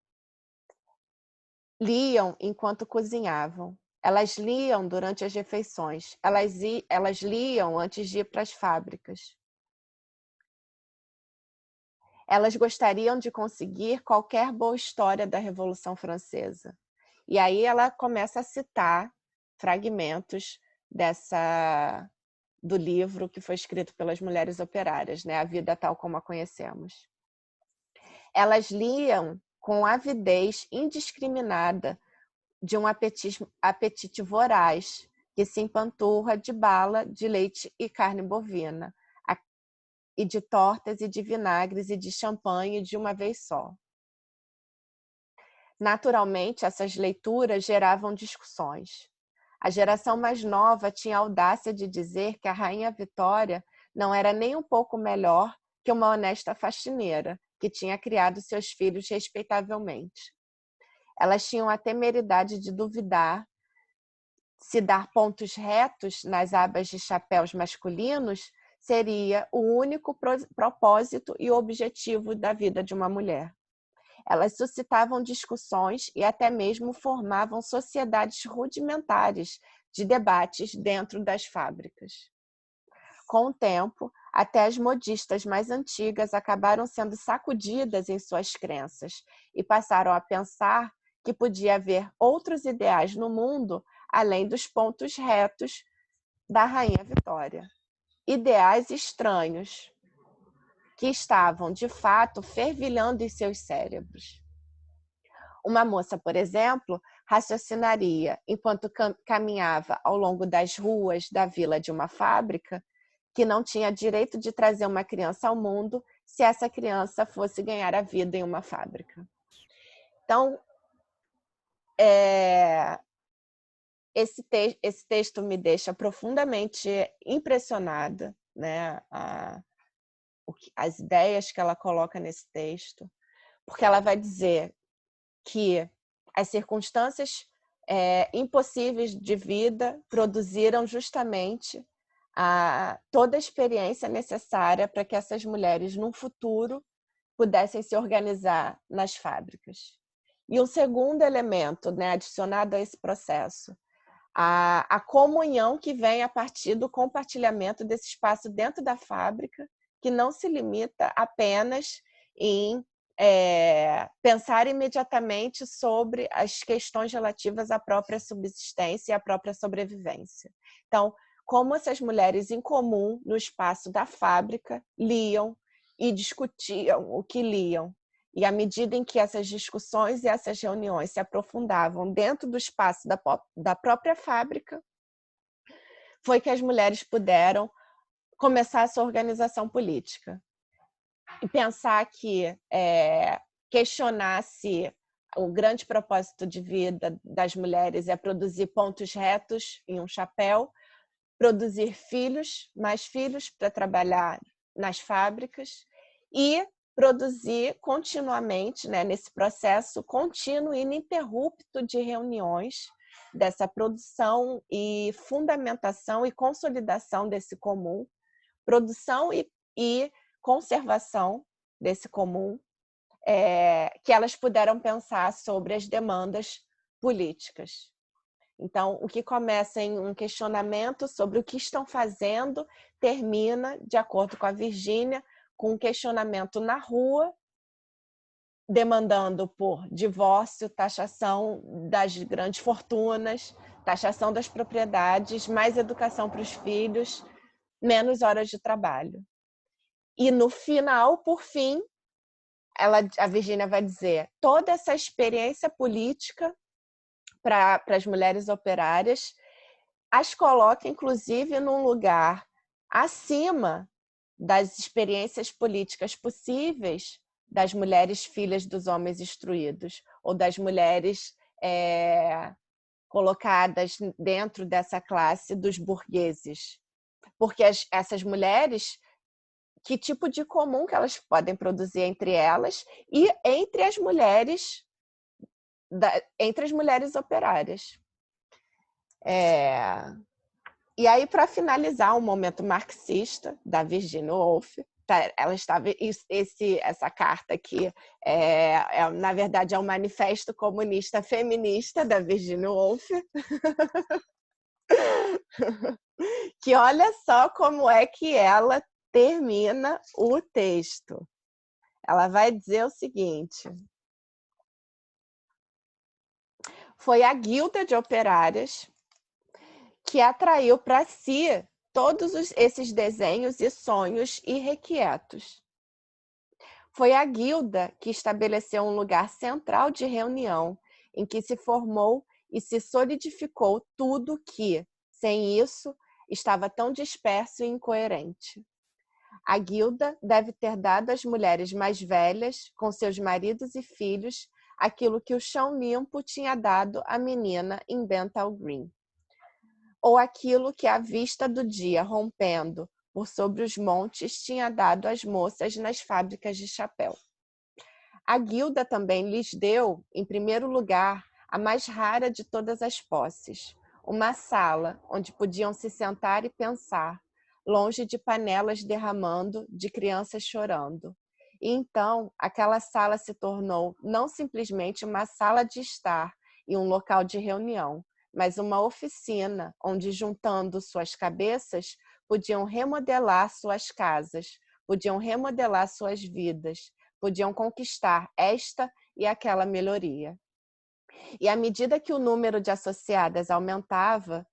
Liam enquanto cozinhavam. Elas liam durante as refeições. Elas liam antes de ir para as fábricas. Elas gostariam de conseguir qualquer boa história da Revolução Francesa. E aí ela começa a citar fragmentos do livro que foi escrito pelas mulheres operárias, né? A Vida Tal Como a Conhecemos. Elas liam com avidez indiscriminada de um apetite voraz que se empanturra de bala, de leite e carne bovina, e de tortas e de vinagres e de champanhe de uma vez só. Naturalmente, essas leituras geravam discussões. A geração mais nova tinha a audácia de dizer que a Rainha Vitória não era nem um pouco melhor que uma honesta faxineira, que tinha criado seus filhos respeitavelmente. Elas tinham a temeridade de duvidar se dar pontos retos nas abas de chapéus masculinos seria o único propósito e objetivo da vida de uma mulher. Elas suscitavam discussões e até mesmo formavam sociedades rudimentares de debates dentro das fábricas. Com o tempo, até as modistas mais antigas acabaram sendo sacudidas em suas crenças e passaram a pensar que podia haver outros ideais no mundo além dos pontos retos da Rainha Vitória. Ideais estranhos que estavam, de fato, fervilhando em seus cérebros. Uma moça, por exemplo, raciocinaria, enquanto caminhava ao longo das ruas da vila de uma fábrica, que não tinha direito de trazer uma criança ao mundo se essa criança fosse ganhar a vida em uma fábrica. Então, esse texto me deixa profundamente impressionada, né? As ideias que ela coloca nesse texto, porque ela vai dizer que as circunstâncias impossíveis de vida produziram justamente toda a experiência necessária para que essas mulheres, num futuro, pudessem se organizar nas fábricas. E um segundo elemento, né, adicionado a esse processo, a comunhão que vem a partir do compartilhamento desse espaço dentro da fábrica, que não se limita apenas em pensar imediatamente sobre as questões relativas à própria subsistência e à própria sobrevivência. Então, como essas mulheres em comum, no espaço da fábrica, liam e discutiam o que liam. E à medida em que essas discussões e essas reuniões se aprofundavam dentro do espaço da própria fábrica, foi que as mulheres puderam começar a sua organização política. E pensar que questionar se o grande propósito de vida das mulheres é produzir pontos retos em um chapéu, produzir mais filhos para trabalhar nas fábricas e produzir continuamente, né, nesse processo contínuo e ininterrupto de reuniões, dessa produção e fundamentação e consolidação desse comum, produção e conservação desse comum, que elas puderam pensar sobre as demandas políticas. Então, o que começa em um questionamento sobre o que estão fazendo, termina, de acordo com a Virgínia, com um questionamento na rua, demandando por divórcio, taxação das grandes fortunas, taxação das propriedades, mais educação para os filhos, menos horas de trabalho. E no final, por fim, a Virgínia vai dizer, toda essa experiência política para as mulheres operárias as coloca, inclusive, num lugar acima das experiências políticas possíveis das mulheres filhas dos homens instruídos ou das mulheres colocadas dentro dessa classe dos burgueses. Porque essas mulheres que tipo de comum que elas podem produzir entre elas e entre as mulheres operárias. E aí, para finalizar, um momento marxista da Virginia Woolf, ela estava essa carta aqui na verdade é um manifesto comunista feminista da Virginia Woolf, que olha só como é que ela termina o texto. Ela vai dizer o seguinte: foi a guilda de operárias que atraiu para si todos esses desenhos e sonhos irrequietos. Foi a guilda que estabeleceu um lugar central de reunião, em que se formou e se solidificou tudo que, sem isso, estava tão disperso e incoerente. A guilda deve ter dado às mulheres mais velhas, com seus maridos e filhos, aquilo que o chão limpo tinha dado à menina em Benthall Green, ou aquilo que a vista do dia rompendo por sobre os montes tinha dado às moças nas fábricas de chapéu. A guilda também lhes deu, em primeiro lugar, a mais rara de todas as posses, uma sala onde podiam se sentar e pensar, longe de panelas derramando, de crianças chorando. E então, aquela sala se tornou não simplesmente uma sala de estar e um local de reunião, mas uma oficina onde, juntando suas cabeças, podiam remodelar suas casas, podiam remodelar suas vidas, podiam conquistar esta e aquela melhoria. E à medida que o número de associadas aumentava,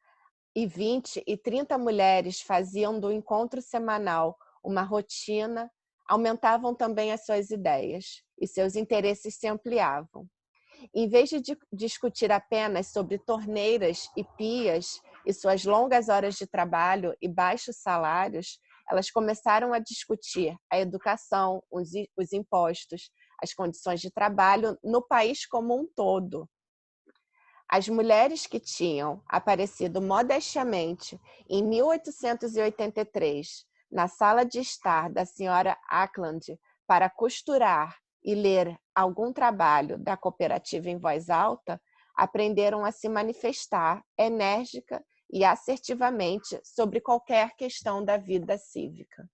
e 20 e 30 mulheres faziam do encontro semanal uma rotina, aumentavam também as suas ideias e seus interesses se ampliavam. Em vez de discutir apenas sobre torneiras e pias e suas longas horas de trabalho e baixos salários, elas começaram a discutir a educação, os impostos, as condições de trabalho no país como um todo. As mulheres que tinham aparecido modestamente em 1883 na sala de estar da senhora Ackland para costurar e ler algum trabalho da cooperativa em voz alta, aprenderam a se manifestar enérgica e assertivamente sobre qualquer questão da vida cívica.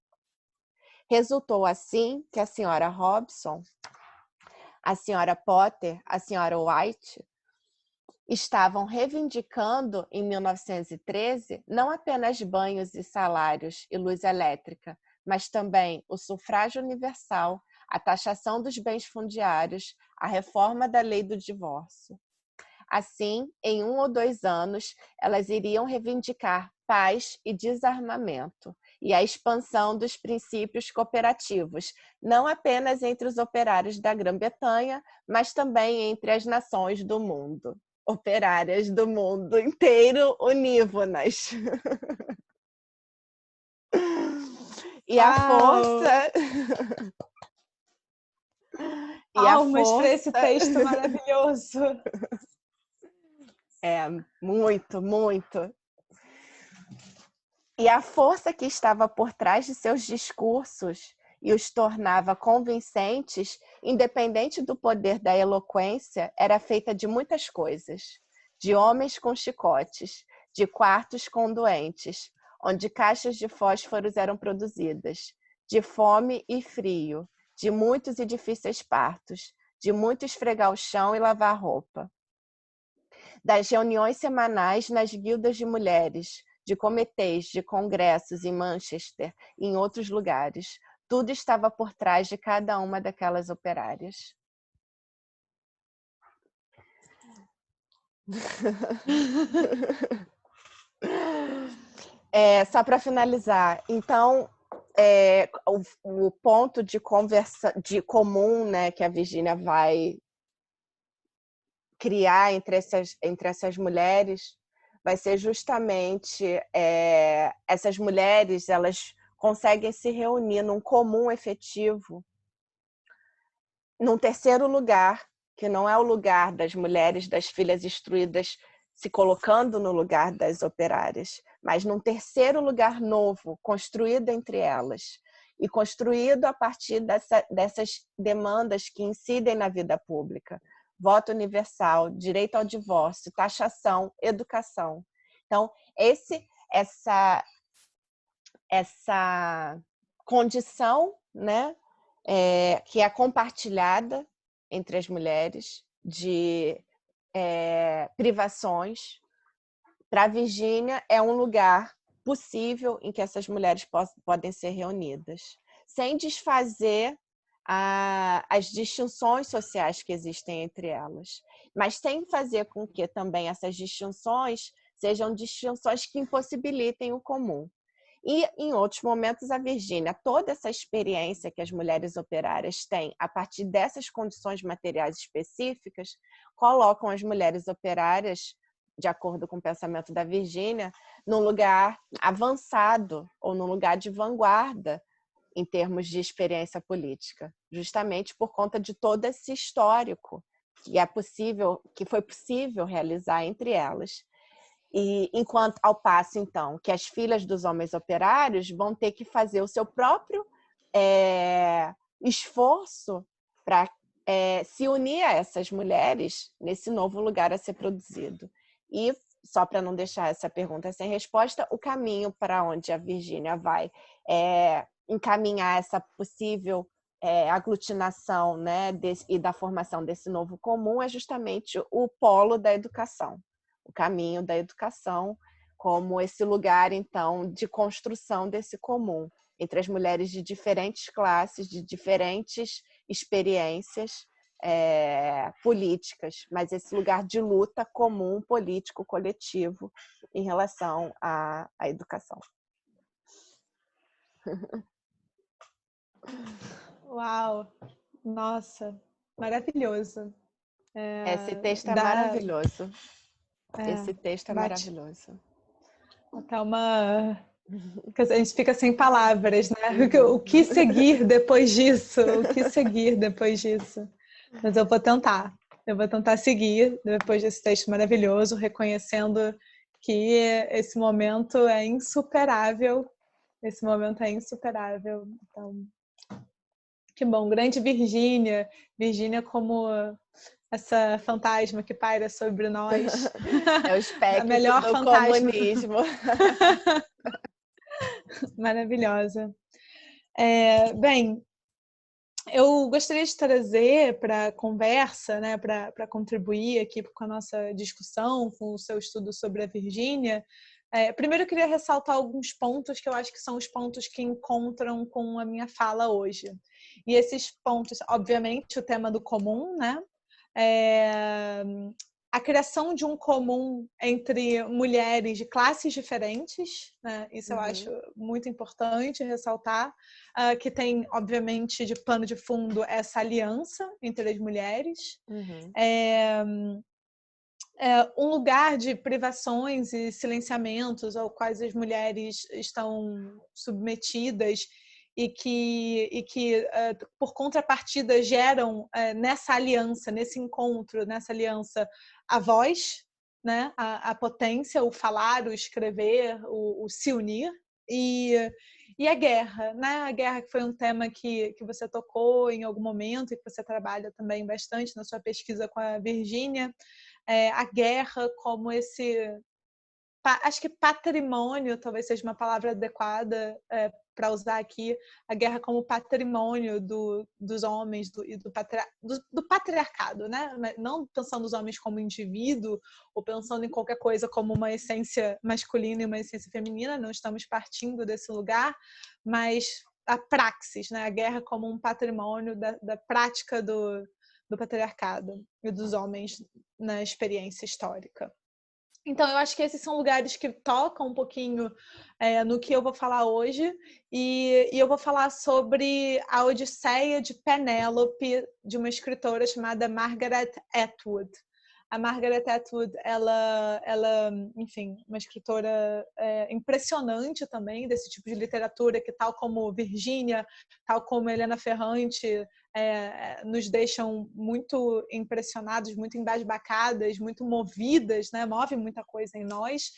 Resultou assim que a senhora Robson, a senhora Potter, a senhora White estavam reivindicando, em 1913, não apenas banhos e salários e luz elétrica, mas também o sufrágio universal, a taxação dos bens fundiários, a reforma da lei do divórcio. Assim, em 1 ou 2 anos, elas iriam reivindicar paz e desarmamento e a expansão dos princípios cooperativos, não apenas entre os operários da Grã-Bretanha, mas também entre as nações do mundo. Operárias do mundo inteiro unívonas. E a força... Palmas para esse texto maravilhoso. Muito, muito. E a força que estava por trás de seus discursos e os tornava convincentes, independente do poder da eloquência, era feita de muitas coisas. De homens com chicotes, de quartos com doentes, onde caixas de fósforos eram produzidas, de fome e frio, de muitos e difíceis partos, de muito esfregar o chão e lavar roupa. Das reuniões semanais nas guildas de mulheres, de comitês, de congressos em Manchester e em outros lugares, tudo estava por trás de cada uma daquelas operárias. Só para finalizar, então, o ponto de conversa de comum, né, que a Virginia vai criar entre essas mulheres vai ser justamente essas mulheres, elas conseguem se reunir num comum efetivo, num terceiro lugar, que não é o lugar das mulheres, das filhas instruídas se colocando no lugar das operárias, mas num terceiro lugar novo, construído entre elas, e construído a partir dessas demandas que incidem na vida pública. Voto universal, direito ao divórcio, taxação, educação. Então, essa condição, né, que é compartilhada entre as mulheres de privações, para a Virgínia é um lugar possível em que essas mulheres podem ser reunidas, sem desfazer as distinções sociais que existem entre elas, mas sem fazer com que também essas distinções sejam distinções que impossibilitem o comum. E, em outros momentos, a Virgínia, toda essa experiência que as mulheres operárias têm a partir dessas condições materiais específicas, colocam as mulheres operárias, de acordo com o pensamento da Virgínia, num lugar avançado ou num lugar de vanguarda em termos de experiência política, justamente por conta de todo esse histórico que foi possível realizar entre elas. E enquanto ao passo, então, que as filhas dos homens operários vão ter que fazer o seu próprio esforço para se unir a essas mulheres nesse novo lugar a ser produzido. E, só para não deixar essa pergunta sem resposta, o caminho para onde a Virgínia vai encaminhar essa possível aglutinação, né, e da formação desse novo comum é justamente o polo da educação. O caminho da educação como esse lugar, então, de construção desse comum entre as mulheres de diferentes classes, de diferentes experiências políticas, mas esse lugar de luta comum, político, coletivo em relação à educação. Uau! Nossa, maravilhoso. Esse texto é maravilhoso. Esse texto é maravilhoso. Até a gente fica sem palavras, né? O que seguir depois disso? O que seguir depois disso? Mas eu vou tentar. Eu vou tentar seguir depois desse texto maravilhoso, reconhecendo que esse momento é insuperável. Esse momento é insuperável. Então, que bom. Grande Virgínia. Virgínia como essa fantasma que paira sobre nós. É o espectro melhor do fantasma. comunismo. Maravilhosa. Bem, eu gostaria de trazer para a conversa, né, para contribuir aqui com a nossa discussão, com o seu estudo sobre a Virgínia. Primeiro, eu queria ressaltar alguns pontos que eu acho que são os pontos que encontram com a minha fala hoje. E esses pontos, obviamente, o tema do comum, né? A criação de um comum entre mulheres de classes diferentes, né? Isso eu acho muito importante ressaltar, que tem, obviamente, de pano de fundo essa aliança entre as mulheres. Um lugar de privações e silenciamentos ao quais as mulheres estão submetidas e que por contrapartida, geram nessa aliança, nesse encontro, nessa aliança, a voz, né? A potência, o falar, o escrever, o se unir, e a guerra, né? A guerra, que foi um tema que você tocou em algum momento e que você trabalha também bastante na sua pesquisa com a Virgínia. A guerra como acho que patrimônio talvez seja uma palavra adequada para usar aqui, a guerra como patrimônio dos homens do patriarcado, né? Não pensando os homens como indivíduo ou pensando em qualquer coisa como uma essência masculina e uma essência feminina, não estamos partindo desse lugar, mas a praxis, né? A guerra como um patrimônio da prática do patriarcado e dos homens na experiência histórica. Então, eu acho que esses são lugares que tocam um pouquinho no que eu vou falar hoje, e eu vou falar sobre a Odisseia de Penélope, de uma escritora chamada Margaret Atwood. A Margaret Atwood, ela enfim, uma escritora impressionante também desse tipo de literatura, que tal como Virgínia, tal como Helena Ferrante, nos deixam muito impressionados, muito embasbacadas, muito movidas, né? Move muita coisa em nós.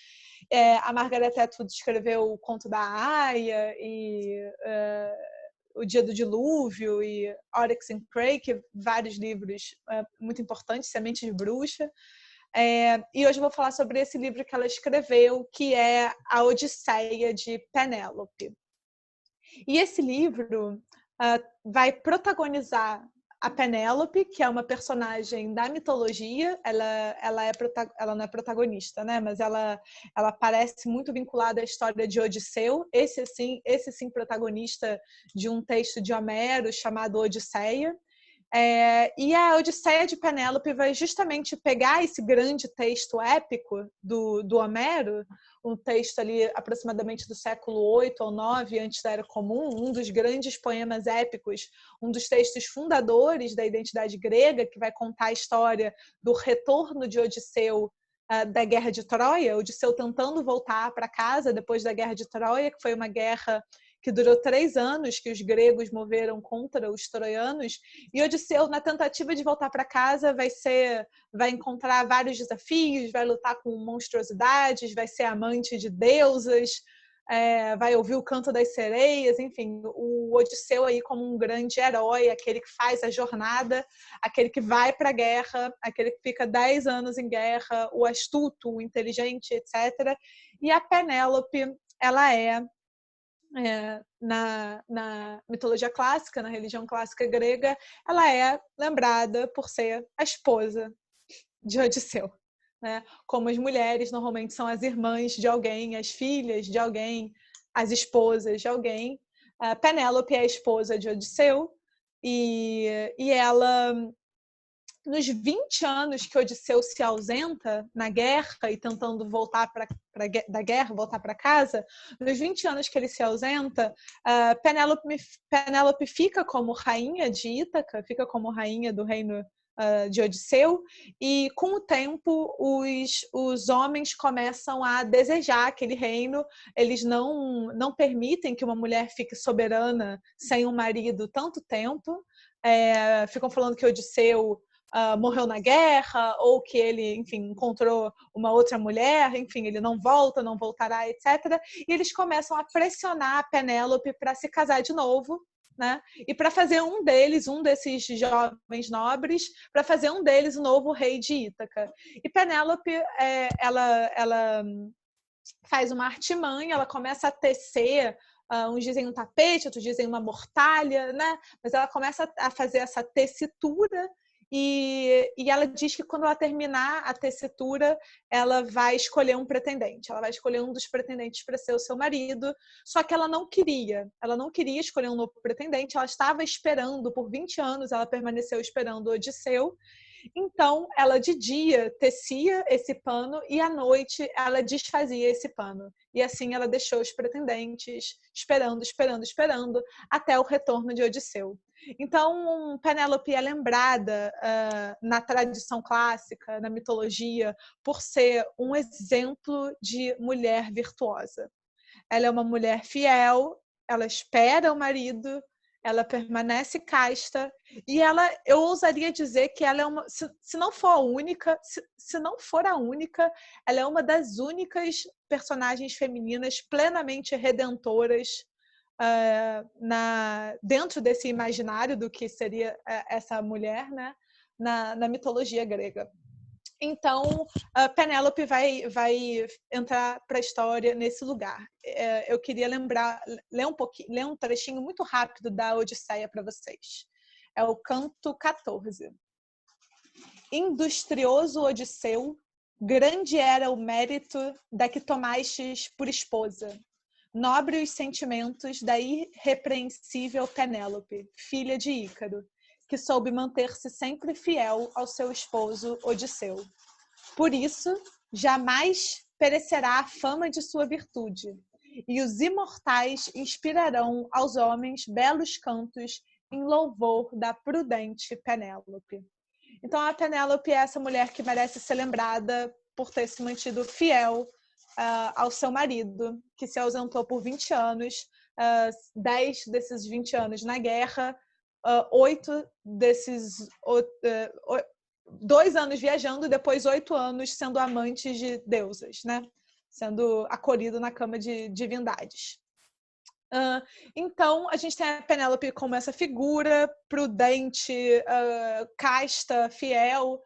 A Margaret Atwood escreveu o Conto da Aia e O Dia do Dilúvio e Oryx and Crake, vários livros muito importantes, Semente de Bruxa. E hoje eu vou falar sobre esse livro que ela escreveu, que é A Odisseia de Penélope. E esse livro vai protagonizar a Penélope, que é uma personagem da mitologia. Ela não é protagonista, né? Mas ela parece muito vinculada à história de Odisseu. Esse sim, protagonista de um texto de Homero chamado Odisseia. E a Odisseia de Penélope vai justamente pegar esse grande texto épico do Homero, um texto ali aproximadamente do século 8 ou 9 antes da Era Comum, um dos grandes poemas épicos, um dos textos fundadores da identidade grega, que vai contar a história do retorno de Odisseu da Guerra de Troia, Odisseu tentando voltar para casa depois da Guerra de Troia, que foi uma guerra que durou 3 anos, que os gregos moveram contra os troianos, e Odisseu, na tentativa de voltar para casa, vai encontrar vários desafios, vai lutar com monstruosidades, vai ser amante de deusas, vai ouvir o canto das sereias, enfim, o Odisseu aí como um grande herói, aquele que faz a jornada, aquele que vai para a guerra, aquele que fica 10 anos em guerra, o astuto, o inteligente, etc. E a Penélope, ela na mitologia clássica, na religião clássica grega, ela é lembrada por ser a esposa de Odisseu. Né? Como as mulheres normalmente são as irmãs de alguém, as filhas de alguém, as esposas de alguém. Penélope é a esposa de Odisseu e ela, nos 20 anos que Odisseu se ausenta na guerra e tentando voltar da guerra, voltar para casa, nos 20 anos que ele se ausenta, Penélope fica como rainha de Ítaca, fica como rainha do reino de Odisseu, e com o tempo os homens começam a desejar aquele reino. Eles não permitem que uma mulher fique soberana sem um marido tanto tempo. Ficam falando que Odisseu morreu na guerra, ou que ele, enfim, encontrou uma outra mulher, enfim, ele não volta, não voltará, etc. E eles começam a pressionar a Penélope para se casar de novo, né? E para fazer um desses jovens nobres, para fazer um deles o novo rei de Ítaca. E Penélope, ela faz uma artimanha, ela começa a tecer, uns dizem um tapete, outros dizem uma mortalha, né? Mas ela começa a fazer essa tessitura. E ela diz que quando ela terminar a tessitura, ela vai escolher um pretendente. Ela vai escolher um dos pretendentes para ser o seu marido. Só que ela não queria escolher um novo pretendente. Ela estava esperando por 20 anos, ela permaneceu esperando Odisseu. Então, ela de dia tecia esse pano e à noite ela desfazia esse pano. E assim ela deixou os pretendentes esperando até o retorno de Odisseu. Então, Penélope é lembrada na tradição clássica, na mitologia, por ser um exemplo de mulher virtuosa. Ela é uma mulher fiel, ela espera o marido, ela permanece casta, e eu ousaria dizer que ela é uma, se não for a única, se não for a única, ela é uma das únicas personagens femininas plenamente redentoras dentro desse imaginário do que seria essa mulher, né, na mitologia grega. Então, Penélope vai entrar para a história nesse lugar. Eu queria ler um trechinho muito rápido da Odisseia para vocês. É o canto 14. Industrioso Odisseu, grande era o mérito da que tomastes por esposa. Nobre os sentimentos da irrepreensível Penélope, filha de Ícaro, que soube manter-se sempre fiel ao seu esposo Odisseu. Por isso, jamais perecerá a fama de sua virtude, e os imortais inspirarão aos homens belos cantos em louvor da prudente Penélope. Então, a Penélope é essa mulher que merece ser lembrada por ter se mantido fiel ao seu marido, que se ausentou por 20 anos, 10 desses 20 anos na guerra, 8 desses 2 anos viajando e depois 8 anos sendo amantes de deusas, né? Sendo acolhido na cama de divindades. Então, a gente tem a Penélope como essa figura prudente, casta, fiel,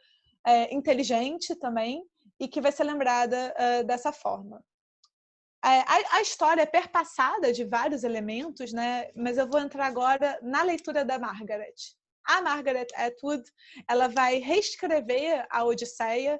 inteligente também, e que vai ser lembrada dessa forma. A história é perpassada de vários elementos, né? Mas eu vou entrar agora na leitura da Margaret. A Margaret Atwood, ela vai reescrever a Odisseia,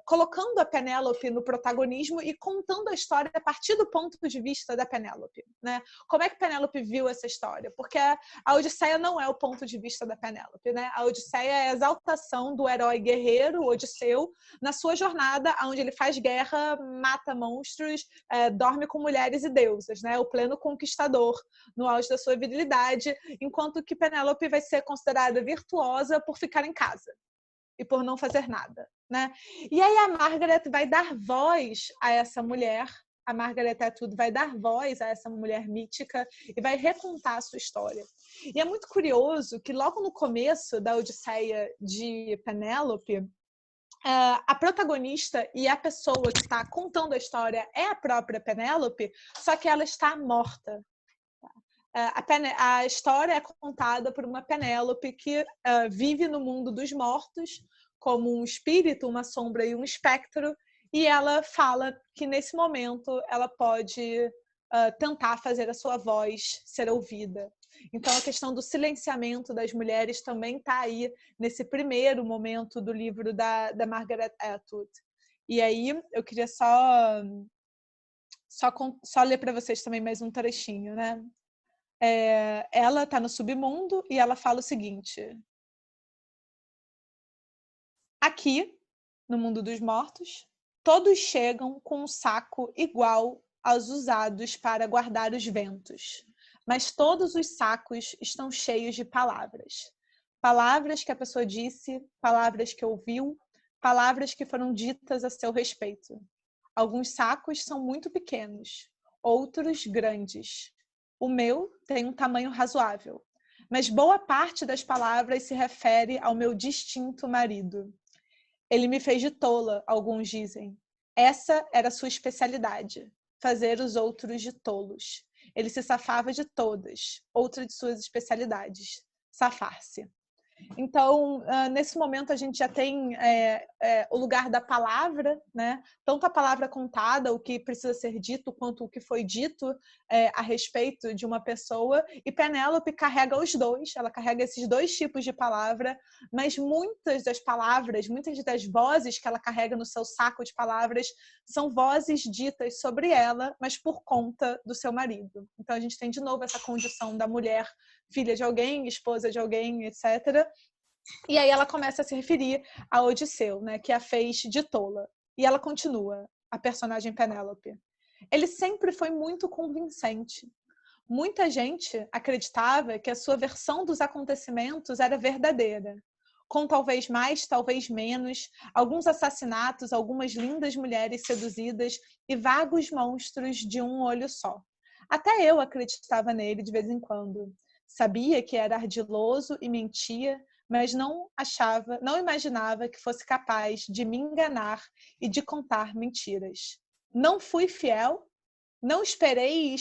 colocando a Penélope no protagonismo e contando a história a partir do ponto de vista da Penélope, né? Como é que Penélope viu essa história? Porque a Odisseia não é o ponto de vista da Penélope, né? A Odisseia é a exaltação do herói guerreiro, Odisseu, na sua jornada, onde ele faz guerra, mata monstros, dorme com mulheres e deusas, né? O pleno conquistador, no auge da sua virilidade, enquanto que Penélope vai ser considerada virtuosa por ficar em casa e por não fazer nada, né? E aí a Margaret vai dar voz a essa mulher, a Margaret Atwood vai dar voz a essa mulher mítica e vai recontar a sua história. E é muito curioso que logo no começo da Odisseia de Penélope, a protagonista e a pessoa que está contando a história é a própria Penélope, só que ela está morta. A história é contada por uma Penélope que vive no mundo dos mortos como um espírito, uma sombra e um espectro, e ela fala que nesse momento ela pode tentar fazer a sua voz ser ouvida. Então a questão do silenciamento das mulheres também está aí nesse primeiro momento do livro da Margaret Atwood. E aí eu queria só ler para vocês também mais um trechinho, né? Ela está no submundo e ela fala o seguinte: aqui, no mundo dos mortos, todos chegam com um saco igual aos usados para guardar os ventos, mas todos os sacos estão cheios de palavras. Palavras que a pessoa disse, palavras que ouviu, palavras que foram ditas a seu respeito. Alguns sacos são muito pequenos, outros grandes. O meu tem um tamanho razoável, mas boa parte das palavras se refere ao meu distinto marido. Ele me fez de tola, alguns dizem. Essa era sua especialidade, fazer os outros de tolos. Ele se safava de todas, outra de suas especialidades, safar-se. Então, nesse momento, a gente já tem o lugar da palavra, né? Tanto a palavra contada, o que precisa ser dito, quanto o que foi dito a respeito de uma pessoa. E Penélope carrega os dois, ela carrega esses dois tipos de palavra, mas muitas das palavras, muitas das vozes que ela carrega no seu saco de palavras são vozes ditas sobre ela, mas por conta do seu marido. Então, a gente tem de novo essa condição da mulher, filha de alguém, esposa de alguém, etc. E aí ela começa a se referir a Odisseu, né, que a fez de tola. E ela continua, a personagem Penélope. Ele sempre foi muito convincente. Muita gente acreditava que a sua versão dos acontecimentos era verdadeira. Com talvez mais, talvez menos, alguns assassinatos, algumas lindas mulheres seduzidas e vagos monstros de um olho só. Até eu acreditava nele de vez em quando. Sabia que era ardiloso e mentia, mas não imaginava que fosse capaz de me enganar e de contar mentiras. Não fui fiel, não esperei,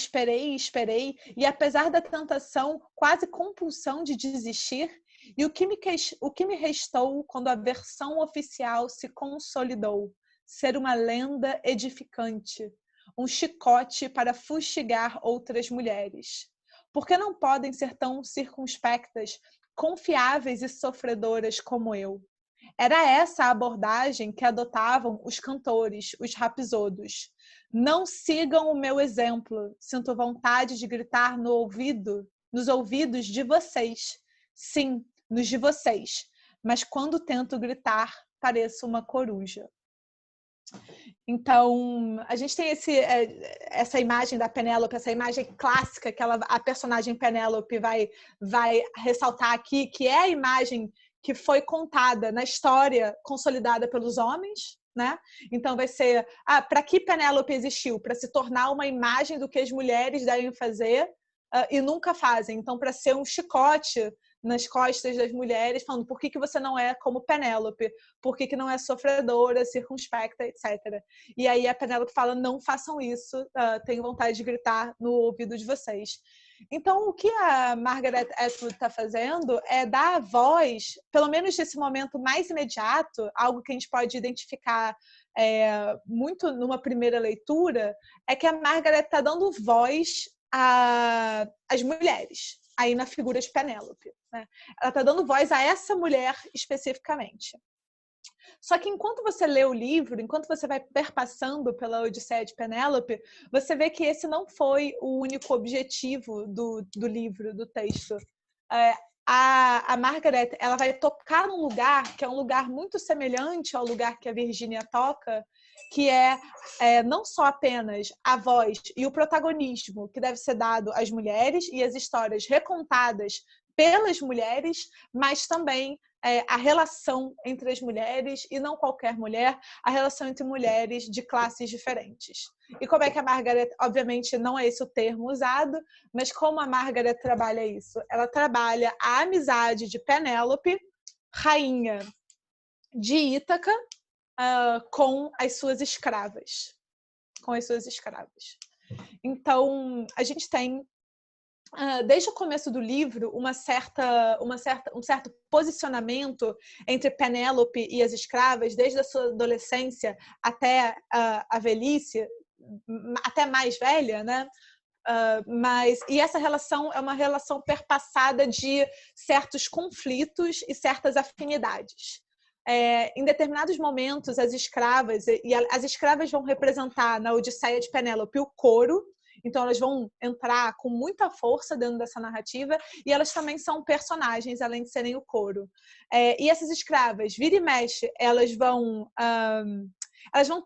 e apesar da tentação, quase compulsão de desistir, e o que me restou quando a versão oficial se consolidou? Ser uma lenda edificante, um chicote para fustigar outras mulheres. Por que não podem ser tão circunspectas, confiáveis e sofredoras como eu? Era essa a abordagem que adotavam os cantores, os rapsodos. Não sigam o meu exemplo. Sinto vontade de gritar nos ouvidos de vocês. Sim, nos de vocês. Mas quando tento gritar, pareço uma coruja. Então, a gente tem essa imagem da Penélope, essa imagem clássica que a personagem Penélope vai ressaltar aqui, que é a imagem que foi contada na história consolidada pelos homens, né? Então vai ser, para que Penélope existiu? Para se tornar uma imagem do que as mulheres devem fazer e nunca fazem. Então, para ser um chicote nas costas das mulheres, falando por que você não é como Penélope, por que não é sofredora, circunspecta, etc. E aí a Penélope fala, não façam isso, tenho vontade de gritar no ouvido de vocês. Então, o que a Margaret Atwood está fazendo é dar voz, pelo menos nesse momento mais imediato, algo que a gente pode identificar muito numa primeira leitura, é que a Margaret está dando voz às mulheres, aí na figura de Penélope, né? Ela está dando voz a essa mulher especificamente. Só que enquanto você lê o livro, enquanto você vai perpassando pela Odisseia de Penélope, você vê que esse não foi o único objetivo do livro, do texto. A Margaret, ela vai tocar num lugar que é um lugar muito semelhante ao lugar que a Virginia toca, que é não só apenas a voz e o protagonismo que deve ser dado às mulheres e as histórias recontadas pelas mulheres, mas também a relação entre as mulheres, e não qualquer mulher, a relação entre mulheres de classes diferentes. E como é que a Margaret, obviamente não é esse o termo usado, mas como a Margaret trabalha isso? Ela trabalha a amizade de Penélope, rainha de Ítaca, com as suas escravas. Com as suas escravas. Então, a gente tem desde o começo do livro, um certo posicionamento entre Penélope e as escravas, desde a sua adolescência até a velhice, até mais velha, né? E essa relação é uma relação perpassada de certos conflitos e certas afinidades. Em determinados momentos, as escravas vão representar na Odisseia de Penélope o coro. Então, elas vão entrar com muita força dentro dessa narrativa e elas também são personagens, além de serem o coro. E essas escravas, vira e mexe, elas vão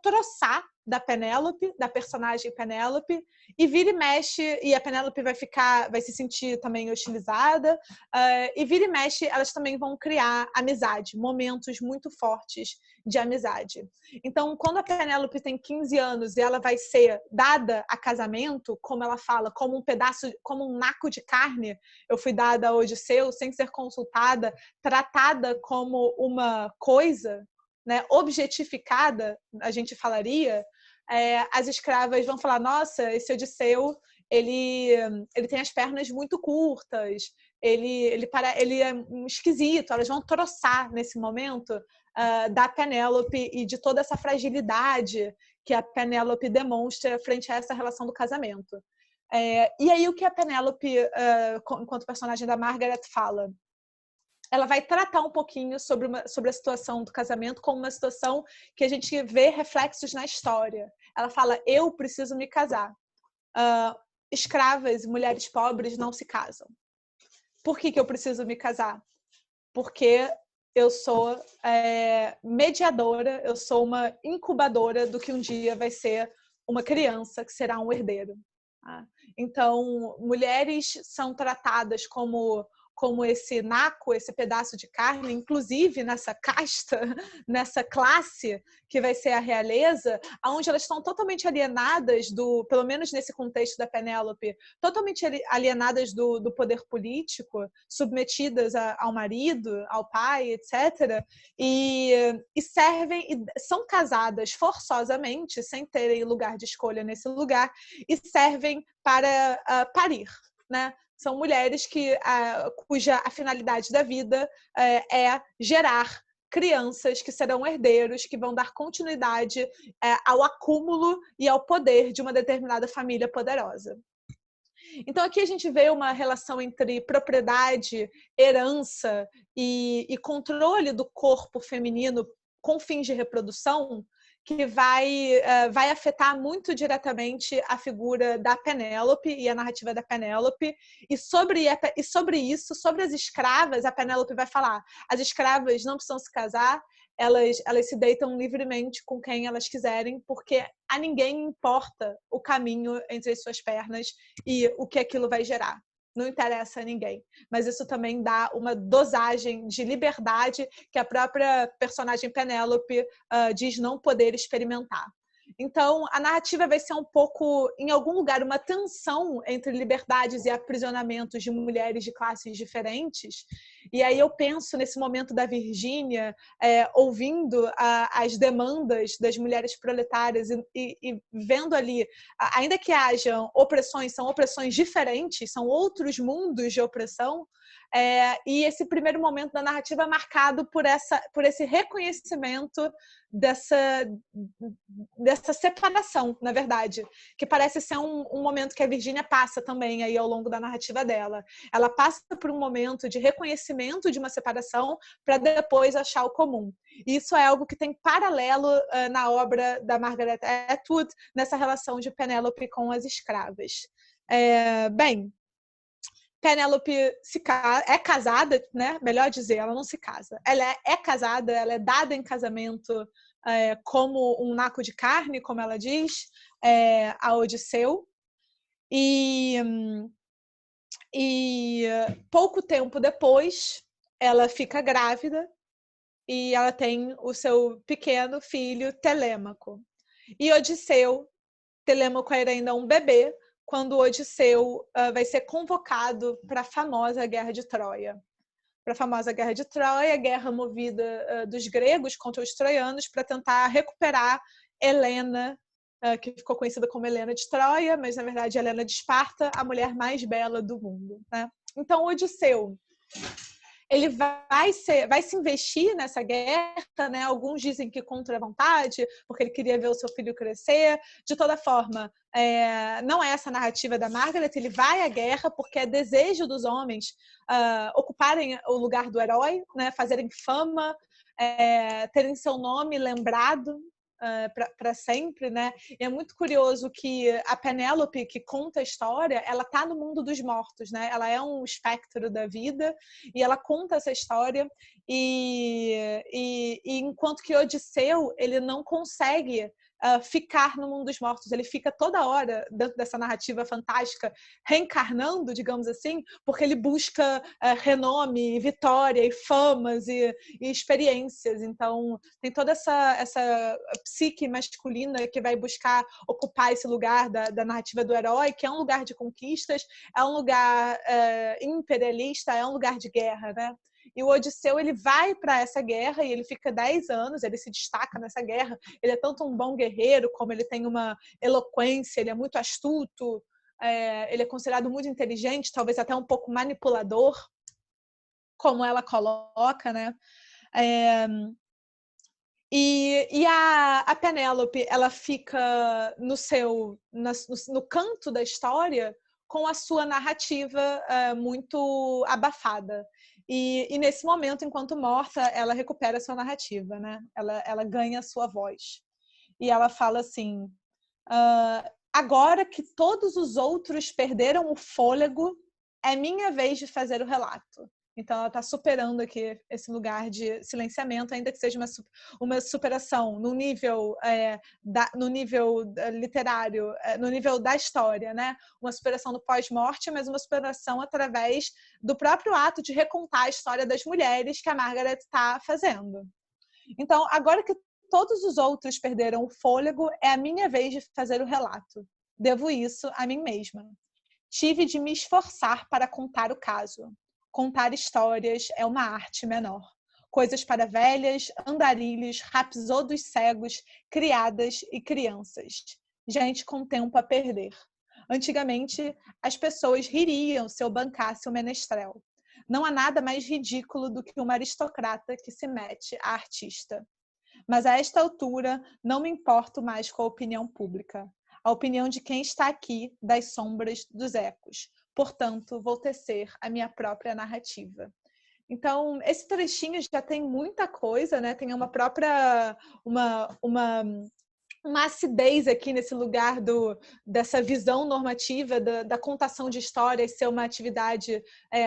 troçar da Penélope, da personagem Penélope, e vira e mexe, e a Penélope vai se sentir também hostilizada, e vira e mexe, elas também vão criar amizade, momentos muito fortes de amizade. Então, quando a Penélope tem 15 anos e ela vai ser dada a casamento, como ela fala, como um naco de carne, eu fui dada a Odisseu sem ser consultada, tratada como uma coisa, né, objetificada, a gente falaria, as escravas vão falar, nossa, esse Odisseu, ele tem as pernas muito curtas, ele é um esquisito. Elas vão troçar nesse momento da Penélope e de toda essa fragilidade que a Penélope demonstra frente a essa relação do casamento. E aí o que a Penélope, enquanto personagem da Margaret, fala? Ela vai tratar um pouquinho sobre a situação do casamento como uma situação que a gente vê reflexos na história. Ela fala, eu preciso me casar. Escravas e mulheres pobres não se casam. Por que eu preciso me casar? Porque eu sou mediadora, eu sou uma incubadora do que um dia vai ser uma criança, que será um herdeiro. Então, mulheres são tratadas como esse naco, esse pedaço de carne, inclusive nessa casta, nessa classe que vai ser a realeza, onde elas estão totalmente alienadas pelo menos nesse contexto da Penélope, totalmente alienadas do poder político, submetidas ao marido, ao pai, etc. E são casadas forçosamente, sem terem lugar de escolha nesse lugar, e servem para parir, né? São mulheres cuja a finalidade da vida é gerar crianças que serão herdeiros, que vão dar continuidade ao acúmulo e ao poder de uma determinada família poderosa. Então, aqui a gente vê uma relação entre propriedade, herança e controle do corpo feminino com fins de reprodução, que vai afetar muito diretamente a figura da Penélope e a narrativa da Penélope. E sobre isso, sobre as escravas, a Penélope vai falar, as escravas não precisam se casar, elas se deitam livremente com quem elas quiserem, porque a ninguém importa o caminho entre as suas pernas e o que aquilo vai gerar. Não interessa a ninguém. Mas isso também dá uma dosagem de liberdade que a própria personagem Penélope diz não poder experimentar. Então, a narrativa vai ser um pouco, em algum lugar, uma tensão entre liberdades e aprisionamentos de mulheres de classes diferentes. E aí eu penso nesse momento da Virgínia, ouvindo as demandas das mulheres proletárias e vendo ali, ainda que hajam opressões, são opressões diferentes, são outros mundos de opressão, e esse primeiro momento da narrativa é marcado por esse reconhecimento dessa separação, na verdade, que parece ser um momento que a Virgínia passa também aí ao longo da narrativa dela. Ela passa por um momento de reconhecimento de uma separação para depois achar o comum. E isso é algo que tem paralelo na obra da Margaret Atwood, nessa relação de Penélope com as escravas. Bem, Penélope é casada, né? Melhor dizer, ela não se casa. Ela é casada, ela é dada em casamento como um naco de carne, como ela diz, a Odisseu. E pouco tempo depois, ela fica grávida e ela tem o seu pequeno filho, Telêmaco. E Odisseu, Telêmaco era ainda um bebê, quando Odisseu vai ser convocado para a famosa Guerra de Troia. Para a famosa Guerra de Troia, guerra movida dos gregos contra os troianos para tentar recuperar Helena, que ficou conhecida como Helena de Troia, mas na verdade Helena de Esparta, a mulher mais bela do mundo, né? Então Odisseu, ele vai se investir nessa guerra, né? Alguns dizem que contra a vontade, porque ele queria ver o seu filho crescer. De toda forma, não é essa a narrativa da Margaret, ele vai à guerra porque é desejo dos homens ocuparem o lugar do herói, né? Fazerem fama, terem seu nome lembrado para sempre, né? E é muito curioso que a Penélope, que conta a história, ela está no mundo dos mortos, né? Ela é um espectro da vida e ela conta essa história e enquanto que Odisseu, ele não consegue ficar no mundo dos mortos, ele fica toda hora dentro dessa narrativa fantástica reencarnando, digamos assim, porque ele busca renome, vitória e famas e experiências. Então tem toda essa psique masculina que vai buscar ocupar esse lugar da narrativa do herói, que é um lugar de conquistas, é um lugar imperialista, é um lugar de guerra, né? E o Odisseu, ele vai para essa guerra e ele fica 10 anos, ele se destaca nessa guerra. Ele é tanto um bom guerreiro, como ele tem uma eloquência, ele é muito astuto, ele é considerado muito inteligente, talvez até um pouco manipulador, como ela coloca, né? E a Penélope, ela fica no canto da história com a sua narrativa muito abafada. E nesse momento, enquanto morta, ela recupera a sua narrativa, né? Ela ganha a sua voz. E ela fala assim, agora que todos os outros perderam o fôlego, é minha vez de fazer o relato. Então, ela está superando aqui esse lugar de silenciamento, ainda que seja uma superação no nível literário, no nível da história, né? Uma superação do pós-morte, mas uma superação através do próprio ato de recontar a história das mulheres que a Margaret está fazendo. Então, agora que todos os outros perderam o fôlego, é a minha vez de fazer o relato. Devo isso a mim mesma. Tive de me esforçar para contar o caso. Contar histórias é uma arte menor. Coisas para velhas, andarilhos, rapsodos cegos, criadas e crianças. Gente com tempo a perder. Antigamente, as pessoas ririam se eu bancasse o menestrel. Não há nada mais ridículo do que uma aristocrata que se mete a artista. Mas a esta altura, não me importo mais com a opinião pública. A opinião de quem está aqui, das sombras, dos ecos. Portanto, vou tecer a minha própria narrativa. Então, esse trechinho já tem muita coisa, né? Tem uma própria uma acidez aqui nesse lugar dessa visão normativa da contação de histórias ser uma atividade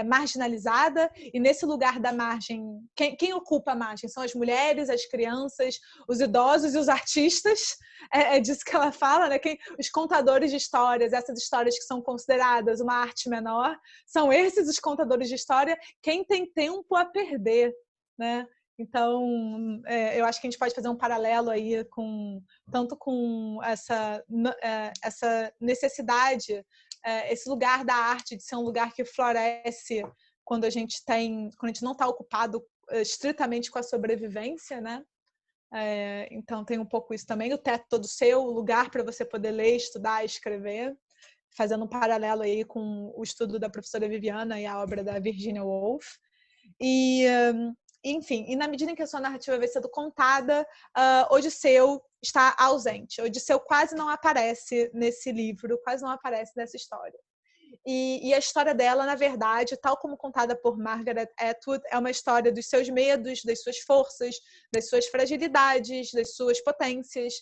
marginalizada, e nesse lugar da margem, quem ocupa a margem? São as mulheres, as crianças, os idosos e os artistas, é disso que ela fala, né? Os contadores de histórias, essas histórias que são consideradas uma arte menor, são esses os contadores de história, quem tem tempo a perder, né? Então, eu acho que a gente pode fazer um paralelo aí tanto com essa necessidade, esse lugar da arte de ser um lugar que floresce quando a gente não está ocupado estritamente com a sobrevivência, né? Então tem um pouco isso também, o teto todo seu, o lugar para você poder ler, estudar, escrever, fazendo um paralelo aí com o estudo da professora Viviana e a obra da Virginia Woolf. Enfim, e na medida em que a sua narrativa vai sendo contada, Odisseu está ausente. Odisseu quase não aparece nesse livro, quase não aparece nessa história. E a história dela, na verdade, tal como contada por Margaret Atwood, é uma história dos seus medos, das suas forças, das suas fragilidades, das suas potências,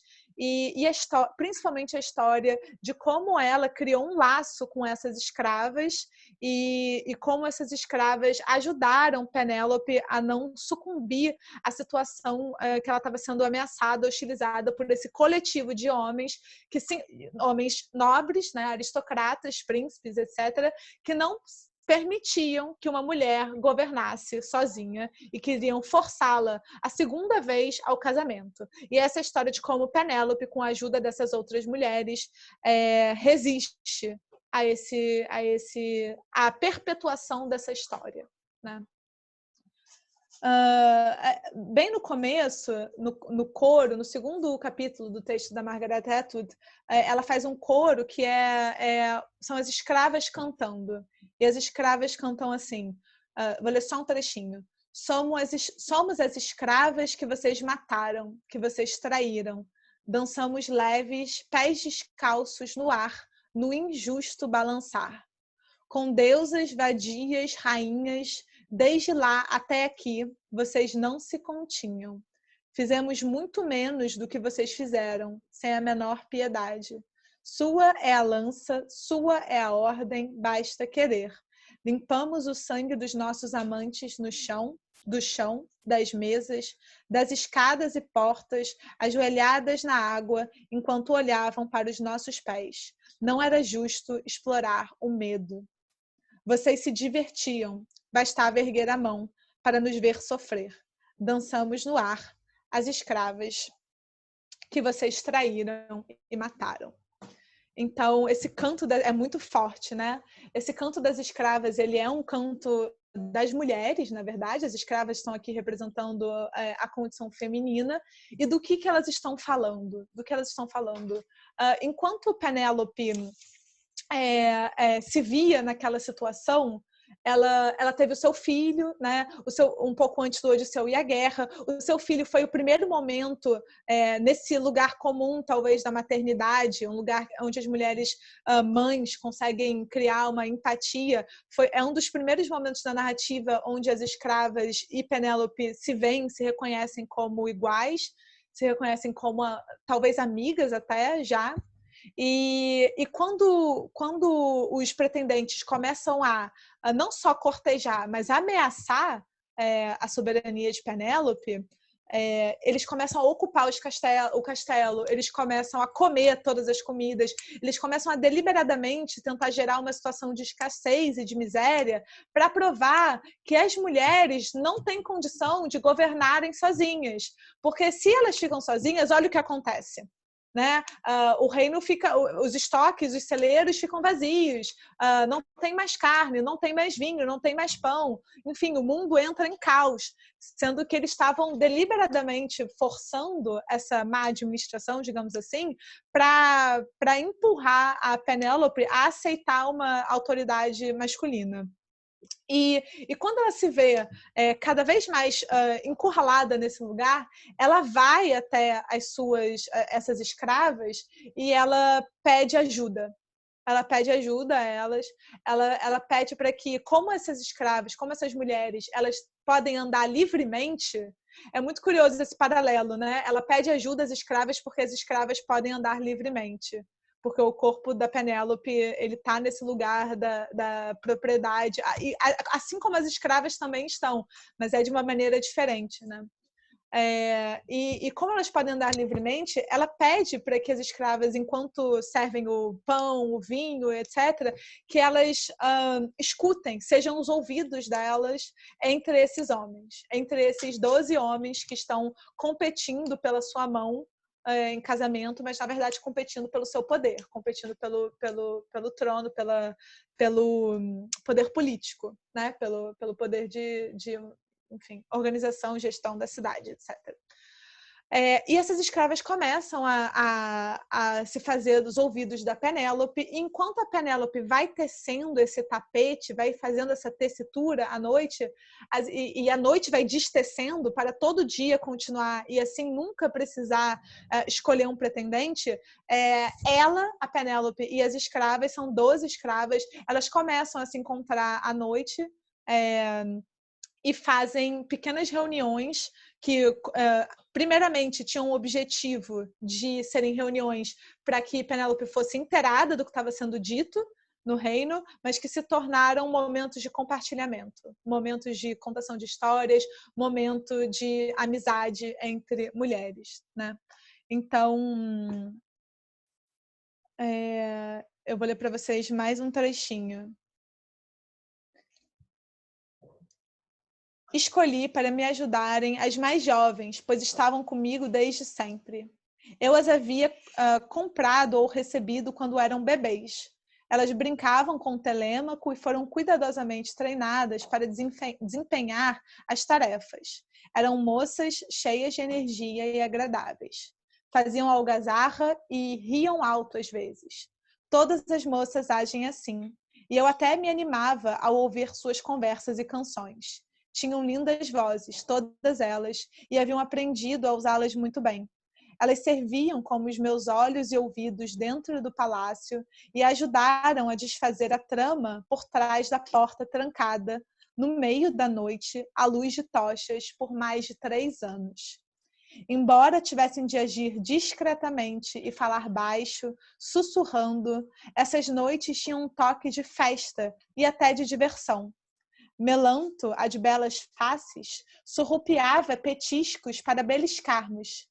principalmente a história de como ela criou um laço com essas escravas e como essas escravas ajudaram Penélope a não sucumbir à situação que ela estava sendo ameaçada, hostilizada por esse coletivo de homens, homens nobres, né, aristocratas, príncipes, etc., que não permitiam que uma mulher governasse sozinha e queriam forçá-la a segunda vez ao casamento. E essa história de como Penélope, com a ajuda dessas outras mulheres, resiste à perpetuação dessa história, né? Bem no começo, no coro, no segundo capítulo do texto da Margaret Atwood, ela faz um coro que são as escravas cantando. E as escravas cantam assim, vou ler só um trechinho. Somos as escravas que vocês mataram, que vocês traíram. Dançamos leves, pés descalços no ar, no injusto balançar. Com deusas, vadias, rainhas, desde lá até aqui, vocês não se continham. Fizemos muito menos do que vocês fizeram, sem a menor piedade. Sua é a lança, sua é a ordem, basta querer. Limpamos o sangue dos nossos amantes no chão, do chão, das mesas, das escadas e portas, ajoelhadas na água, enquanto olhavam para os nossos pés. Não era justo explorar o medo. Vocês se divertiam, bastava erguer a mão para nos ver sofrer. Dançamos no ar, as escravas que vocês traíram e mataram. Então, esse canto é muito forte, né? Esse canto das escravas, ele é um canto das mulheres, na verdade. As escravas estão aqui representando a condição feminina. E do que elas estão falando? Do que elas estão falando? Enquanto Penélope se via naquela situação, ela teve o seu filho, né? Um pouco antes do Odisseu ir à guerra. O seu filho foi o primeiro momento nesse lugar comum, talvez, da maternidade, um lugar onde as mulheres mães conseguem criar uma empatia. É um dos primeiros momentos da narrativa onde as escravas e Penélope se veem, se reconhecem como iguais, se reconhecem como talvez amigas até já. E quando os pretendentes começam a não só cortejar, mas a ameaçar a soberania de Penélope, eles começam a ocupar o castelo, eles começam a comer todas as comidas, eles começam a deliberadamente tentar gerar uma situação de escassez e de miséria para provar que as mulheres não têm condição de governarem sozinhas. Porque se elas ficam sozinhas, olha o que acontece. Né? O reino fica, os estoques, os celeiros ficam vazios, não tem mais carne, não tem mais vinho, não tem mais pão, enfim, o mundo entra em caos, sendo que eles estavam deliberadamente forçando essa má administração, digamos assim, para empurrar a Penélope a aceitar uma autoridade masculina. E quando ela se vê cada vez mais encurralada nesse lugar, ela vai até essas escravas e ela pede ajuda. Ela pede ajuda a elas, ela pede para que, como essas escravas, como essas mulheres, elas podem andar livremente. É muito curioso esse paralelo, né? Ela pede ajuda às escravas porque as escravas podem andar livremente. Porque o corpo da Penélope, ele está nesse lugar da propriedade, assim como as escravas também estão, mas é de uma maneira diferente, né? E como elas podem andar livremente, ela pede para que as escravas, enquanto servem o pão, o vinho, etc., que elas escutem, sejam os ouvidos delas entre esses homens, entre esses 12 homens que estão competindo pela sua mão em casamento, mas na verdade competindo pelo seu poder, competindo pelo trono, pelo poder político, né? Pelo poder de enfim, organização, gestão da cidade, etc. E essas escravas começam a se fazer dos ouvidos da Penélope, e enquanto a Penélope vai tecendo esse tapete, vai fazendo essa tessitura à noite, e a noite vai destecendo para todo dia continuar, e assim nunca precisar escolher um pretendente, ela, a Penélope e as escravas, são 12 escravas, elas começam a se encontrar à noite, e fazem pequenas reuniões que, primeiramente, tinham o objetivo de serem reuniões para que Penélope fosse inteirada do que estava sendo dito no reino, mas que se tornaram momentos de compartilhamento, momentos de contação de histórias, momento de amizade entre mulheres, né? Então, eu vou ler para vocês mais um trechinho. Escolhi para me ajudarem as mais jovens, pois estavam comigo desde sempre. Eu as havia comprado ou recebido quando eram bebês. Elas brincavam com o Telêmaco e foram cuidadosamente treinadas para desempenhar as tarefas. Eram moças cheias de energia e agradáveis. Faziam algazarra e riam alto às vezes. Todas as moças agem assim, e eu até me animava ao ouvir suas conversas e canções. Tinham lindas vozes, todas elas, e haviam aprendido a usá-las muito bem. Elas serviam como os meus olhos e ouvidos dentro do palácio e ajudaram a desfazer a trama por trás da porta trancada, no meio da noite, à luz de tochas, por mais de 3 anos. Embora tivessem de agir discretamente e falar baixo, sussurrando, essas noites tinham um toque de festa e até de diversão. Melanto, a de belas faces, surrupiava petiscos para beliscarmos.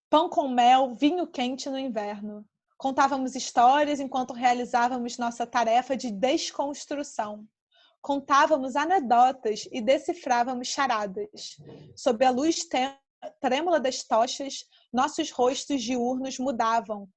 Pão com mel, vinho quente no inverno. Contávamos histórias enquanto realizávamos nossa tarefa de desconstrução. Contávamos anedotas e decifrávamos charadas. Sob a luz trêmula das tochas, nossos rostos diurnos mudavam.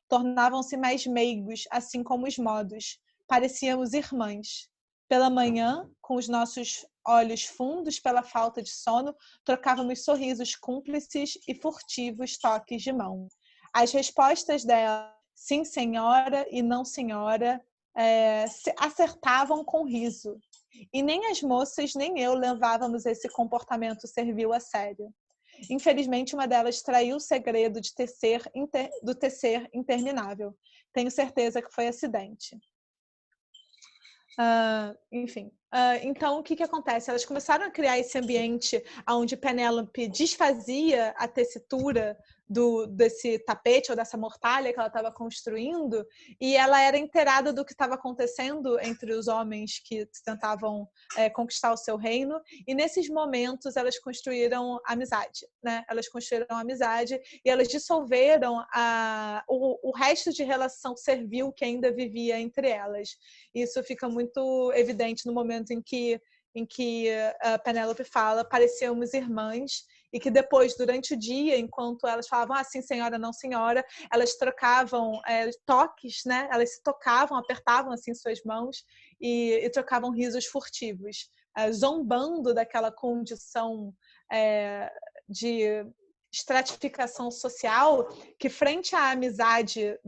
Tornavam-se mais meigos, assim como os modos. Parecíamos irmãs. Pela manhã, com os nossos olhos fundos pela falta de sono, trocávamos sorrisos cúmplices e furtivos toques de mão. As respostas dela, sim senhora e não senhora, acertavam com riso. E nem as moças nem eu levávamos esse comportamento servil a sério. Infelizmente, uma delas traiu o segredo do tecer interminável. Tenho certeza que foi acidente. Enfim, então o que acontece? Elas começaram a criar esse ambiente onde Penélope desfazia a tessitura desse tapete ou dessa mortalha que ela estava construindo, e ela era inteirada do que estava acontecendo entre os homens que tentavam conquistar o seu reino, e nesses momentos elas construíram amizade, né? Elas construíram amizade e elas dissolveram o resto de relação servil que ainda vivia entre elas. Isso fica muito evidente no momento em que a Penélope fala, parecíamos irmãs, e que depois, durante o dia, enquanto elas falavam sim senhora, não senhora, elas trocavam toques, né? Elas se tocavam, apertavam assim suas mãos e trocavam risos furtivos, zombando daquela condição de estratificação social que, frente à amizade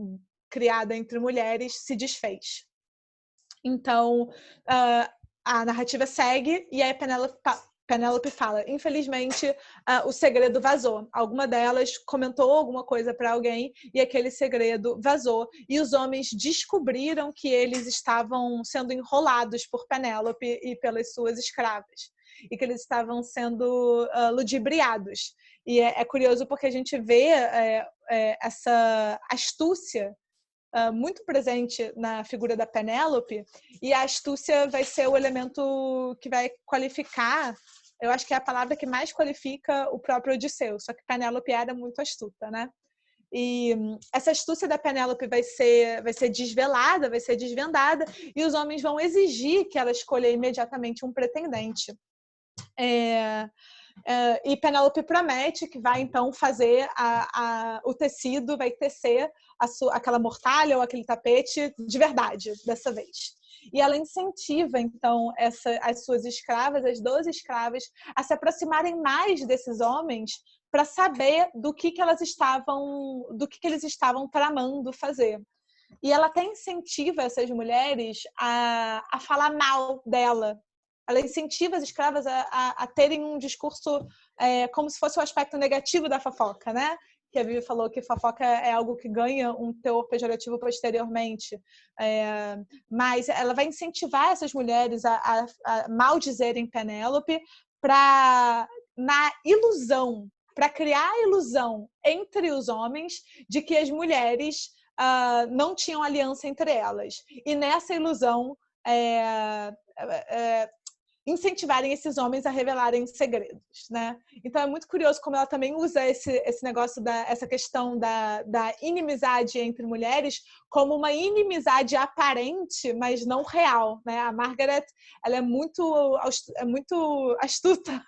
criada entre mulheres, se desfez. Então, a narrativa segue e aí Penélope fala, infelizmente, o segredo vazou. Alguma delas comentou alguma coisa para alguém e aquele segredo vazou. E os homens descobriram que eles estavam sendo enrolados por Penélope e pelas suas escravas. E que eles estavam sendo ludibriados. E é curioso porque a gente vê essa astúcia muito presente na figura da Penélope, e a astúcia vai ser o elemento que vai qualificar eu acho que é a palavra que mais qualifica o próprio Odisseu, só que Penélope era muito astuta, né? E essa astúcia da Penélope vai ser desvelada, vai ser desvendada, e os homens vão exigir que ela escolha imediatamente um pretendente. E Penélope promete que vai então fazer o tecido, vai tecer aquela mortalha ou aquele tapete de verdade, dessa vez. E ela incentiva, então, as suas escravas, as 12 escravas, a se aproximarem mais desses homens para saber do que eles estavam tramando fazer. E ela até incentiva essas mulheres a falar mal dela. Ela incentiva as escravas a terem um discurso como se fosse o aspecto negativo da fofoca, né? Que a Vivi falou que fofoca é algo que ganha um teor pejorativo posteriormente. Mas ela vai incentivar essas mulheres a maldizerem Penélope na ilusão, para criar a ilusão entre os homens de que as mulheres não tinham aliança entre elas. E nessa ilusão, incentivarem esses homens a revelarem segredos, né? Então é muito curioso como ela também usa esse negócio essa questão da inimizade entre mulheres como uma inimizade aparente, mas não real, né? A Margaret, ela é muito astuta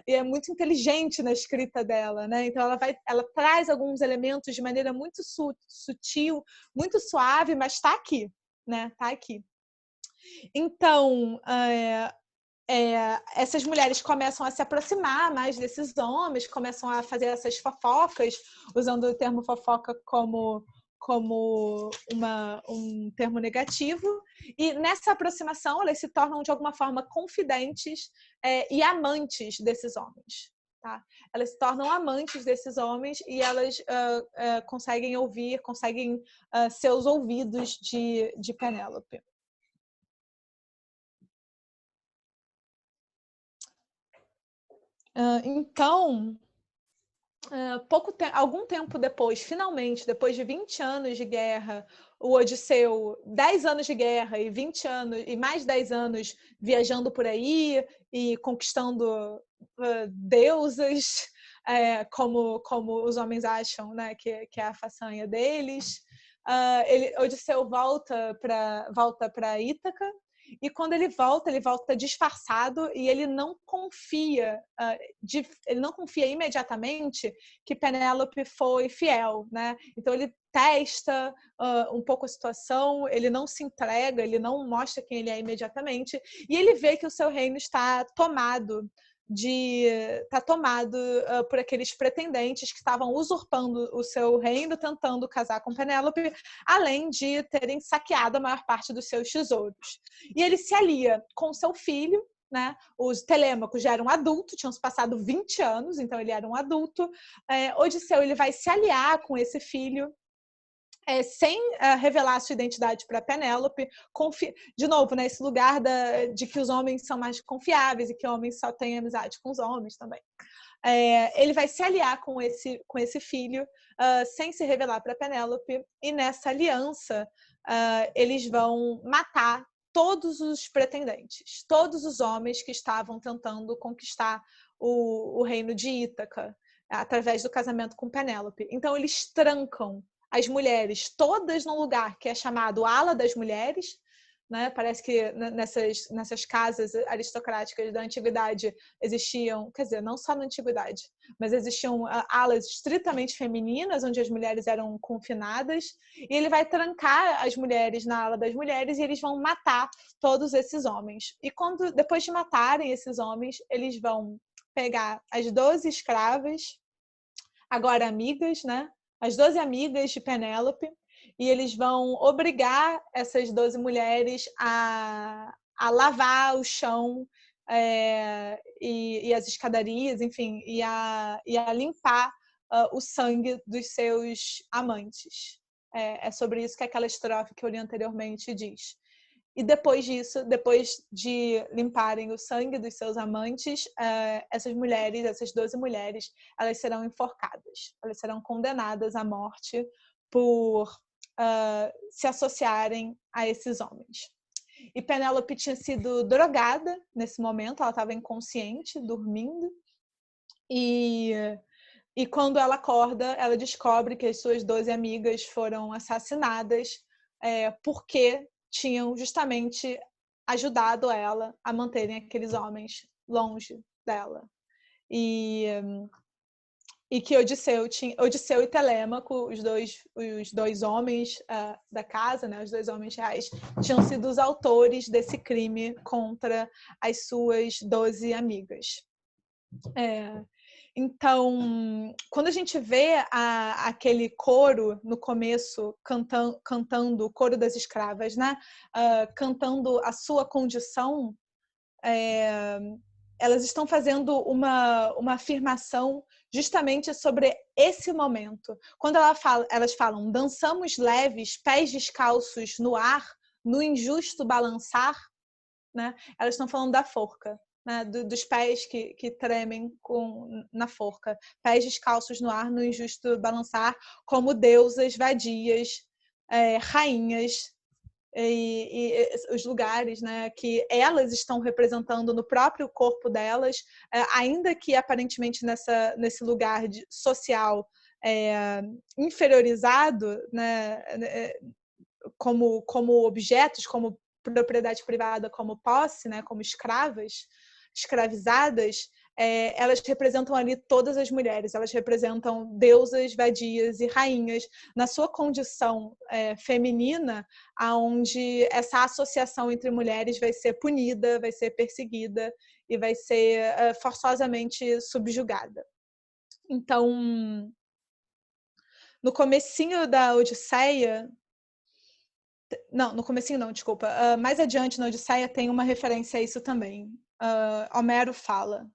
e é muito inteligente na escrita dela, né? Então ela traz alguns elementos de maneira muito sutil, muito suave, mas está aqui, né? Tá aqui. Então, essas mulheres começam a se aproximar mais desses homens, começam a fazer essas fofocas, usando o termo fofoca como um termo negativo, e nessa aproximação elas se tornam de alguma forma confidentes e amantes desses homens. Tá? Elas se tornam amantes desses homens e elas conseguem ouvir, conseguem ser os ouvidos de Penélope. Então, algum tempo depois, finalmente, depois de 20 anos de guerra, o Odisseu, 10 anos de guerra e 20 anos, e mais 10 anos viajando por aí e conquistando deusas, como os homens acham, né, que é a façanha deles. Odisseu volta para Ítaca. E quando ele volta disfarçado e ele não confia imediatamente que Penélope foi fiel, né? Então ele testa um pouco a situação, ele não se entrega, ele não mostra quem ele é imediatamente, e ele vê que o seu reino está tomado por aqueles pretendentes que estavam usurpando o seu reino, tentando casar com Penélope, além de terem saqueado a maior parte dos seus tesouros. E ele se alia com seu filho, né? Os Telêmacos já eram adultos, tinham se passado 20 anos, então ele era um adulto. Odisseu ele vai se aliar com esse filho, sem revelar a sua identidade para Penélope, de novo, né, esse lugar de que os homens são mais confiáveis e que homens só têm amizade com os homens também. Ele vai se aliar com esse filho, sem se revelar para Penélope, e nessa aliança eles vão matar todos os pretendentes, todos os homens que estavam tentando conquistar o reino de Ítaca, através do casamento com Penélope. Então eles trancam as mulheres todas num lugar que é chamado Ala das Mulheres, né? Parece que nessas casas aristocráticas da antiguidade existiam, quer dizer, não só na antiguidade, mas existiam alas estritamente femininas, onde as mulheres eram confinadas, e ele vai trancar as mulheres na ala das mulheres e eles vão matar todos esses homens. E depois de matarem esses homens, eles vão pegar as 12 escravas, agora amigas, né? As 12 amigas de Penélope, e eles vão obrigar essas 12 mulheres a lavar o chão e as escadarias, enfim, e a limpar o sangue dos seus amantes. É sobre isso que aquela estrofe que eu li anteriormente diz. E depois disso, depois de limparem o sangue dos seus amantes, essas 12 mulheres, elas serão enforcadas. Elas serão condenadas à morte por se associarem a esses homens. e Penélope tinha sido drogada nesse momento, ela estava inconsciente, dormindo, e quando ela acorda, ela descobre que as suas 12 amigas foram assassinadas porque tinham justamente ajudado ela a manterem aqueles homens longe dela. E que Odisseu e Telêmaco, os dois homens da casa, né, os dois homens reais, tinham sido os autores desse crime contra as suas 12 amigas. Então, quando a gente vê aquele coro no começo cantando o coro das escravas, né, cantando a sua condição, elas estão fazendo uma afirmação justamente sobre esse momento. Quando elas falam, dançamos leves, pés descalços no ar, no injusto balançar, né? Elas estão falando da forca, né? Dos pés que tremem na forca. Pés descalços no ar, no injusto balançar, como deusas vadias, rainhas, e os lugares, né, que elas estão representando no próprio corpo delas, ainda que aparentemente nesse lugar social inferiorizado, né, como objetos, como propriedade privada, como posse, né, como escravizadas, elas representam ali todas as mulheres, elas representam deusas, vadias e rainhas na sua condição feminina, onde essa associação entre mulheres vai ser punida, vai ser perseguida e vai ser forçosamente subjugada. Então, no comecinho da Odisseia, não, no comecinho não, desculpa. Mais adiante na Odisseia tem uma referência a isso também. Homero fala: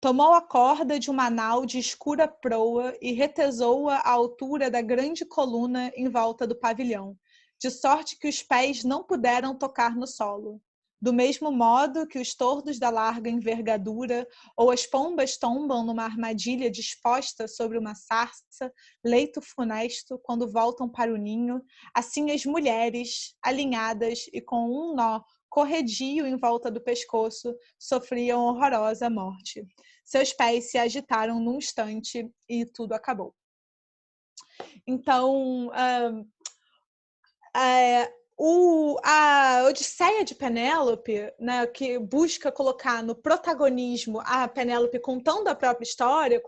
tomou a corda de uma nau de escura proa e retesou-a à altura da grande coluna em volta do pavilhão, de sorte que os pés não puderam tocar no solo. Do mesmo modo que os tordos da larga envergadura ou as pombas tombam numa armadilha disposta sobre uma sarça, leito funesto, quando voltam para o ninho, assim as mulheres, alinhadas e com um nó corredio em volta do pescoço, sofriam horrorosa morte. Seus pés se agitaram num instante e tudo acabou. Então, a Odisseia de Penélope, né, que busca colocar no protagonismo a Penélope contando a própria história,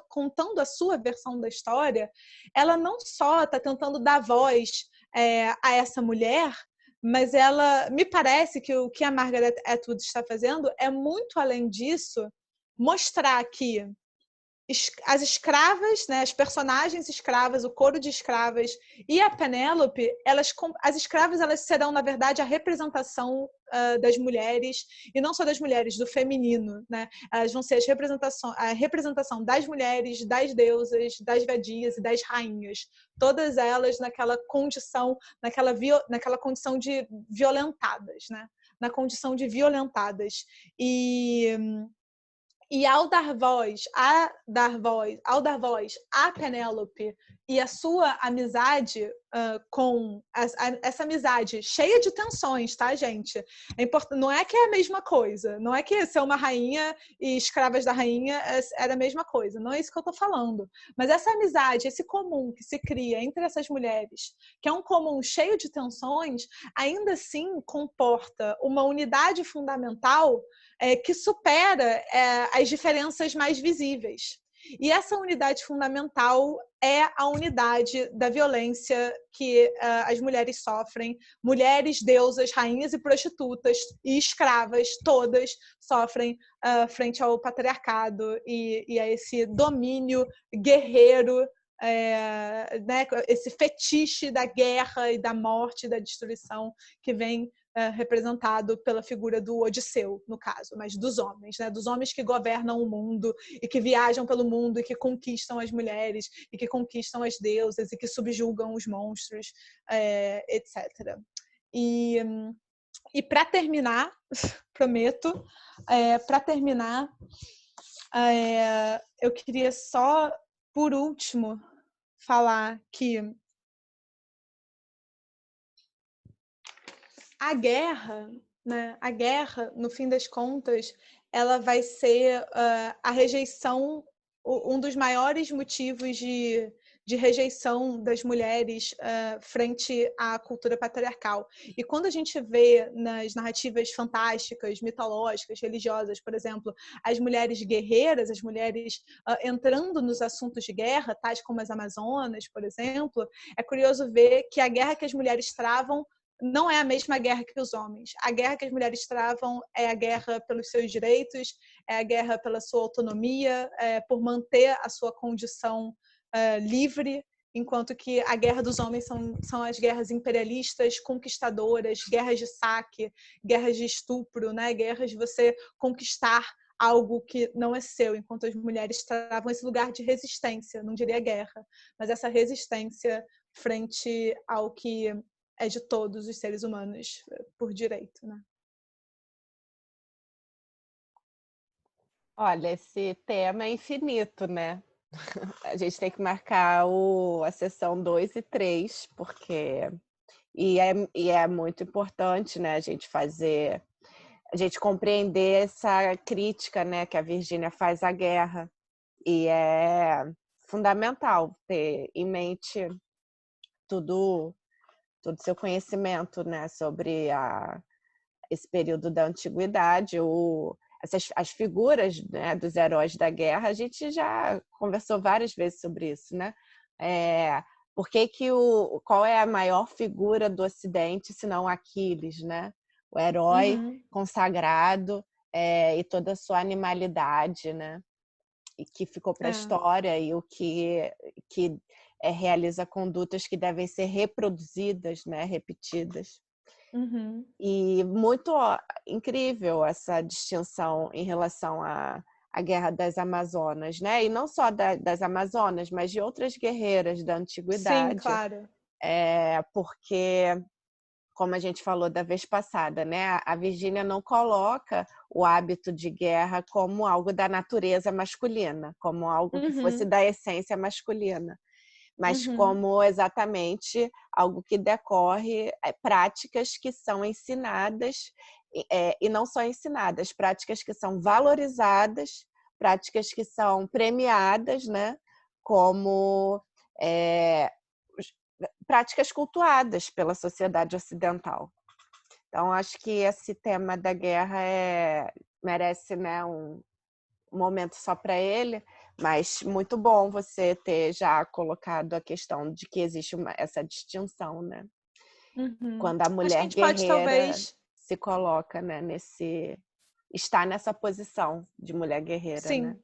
contando a sua versão da história, ela não só está tentando dar voz a essa mulher, mas ela me parece que o que a Margaret Atwood está fazendo é muito além disso, mostrar que as escravas, né, as personagens escravas, o coro de escravas e a Penélope, as escravas elas serão, na verdade, a representação das mulheres, e não só das mulheres, do feminino, né? Elas vão ser a representação das mulheres, das deusas, das vadias e das rainhas. Todas elas naquela condição de violentadas, né? Na condição de violentadas. E ao dar voz a Penélope e a sua amizade com essa amizade cheia de tensões, tá, gente? Não é que é a mesma coisa, não é que ser uma rainha e escravas da rainha era a mesma coisa, não é isso que eu tô falando. Mas essa amizade, esse comum que se cria entre essas mulheres, que é um comum cheio de tensões, ainda assim comporta uma unidade fundamental que supera as diferenças mais visíveis. E essa unidade fundamental é a unidade da violência que as mulheres sofrem. Mulheres, deusas, rainhas e prostitutas e escravas, todas sofrem frente ao patriarcado e a esse domínio guerreiro, né, esse fetiche da guerra e da morte e da destruição que vem representado pela figura do Odisseu, no caso, mas dos homens, né? Dos homens que governam o mundo e que viajam pelo mundo e que conquistam as mulheres e que conquistam as deusas e que subjugam os monstros, etc. E para terminar, prometo, para terminar, eu queria só, por último, falar que a guerra, né? A guerra, no fim das contas, ela vai ser a rejeição, um dos maiores motivos de rejeição das mulheres frente à cultura patriarcal. E quando a gente vê nas narrativas fantásticas, mitológicas, religiosas, por exemplo, as mulheres guerreiras, as mulheres entrando nos assuntos de guerra, tais como as Amazonas, por exemplo, é curioso ver que a guerra que as mulheres travam não é a mesma guerra que os homens. A guerra que as mulheres travam é a guerra pelos seus direitos, é a guerra pela sua autonomia, por manter a sua condição livre, enquanto que a guerra dos homens são as guerras imperialistas, conquistadoras, guerras de saque, guerras de estupro, né? Guerras de você conquistar algo que não é seu, enquanto as mulheres travam esse lugar de resistência, não diria guerra, mas essa resistência frente ao que é de todos os seres humanos por direito, né? Olha, esse tema é infinito, né? A gente tem que marcar a sessão 2 e 3, porque é muito importante, né, a gente compreender essa crítica, né, que a Virgínia faz à guerra. E é fundamental ter em mente todo seu conhecimento, né, sobre esse período da antiguidade, as figuras, né, dos heróis da guerra. A gente já conversou várias vezes sobre isso, né? Por que qual é a maior figura do Ocidente, se não Aquiles, né? O herói consagrado, e toda a sua animalidade, né? E que ficou para a história, e o que realiza condutas que devem ser reproduzidas, né? Repetidas. E muito incrível essa distinção em relação à Guerra das Amazonas, né? E não só das Amazonas, mas de outras guerreiras da antiguidade. Sim, claro. Porque, como a gente falou da vez passada, né? A Virgínia não coloca o hábito de guerra como algo da natureza masculina, como algo que fosse da essência masculina, mas como exatamente algo que decorre práticas que são ensinadas, e não só ensinadas, práticas que são valorizadas, práticas que são premiadas, né? Como práticas cultuadas pela sociedade ocidental. Então, acho que esse tema da guerra merece, né, um momento só para ele, mas muito bom você ter já colocado a questão de que existe essa distinção, né? Quando a Acho que a mulher gente pode, guerreira talvez... se coloca, né, está nessa posição de mulher guerreira, né? Sim,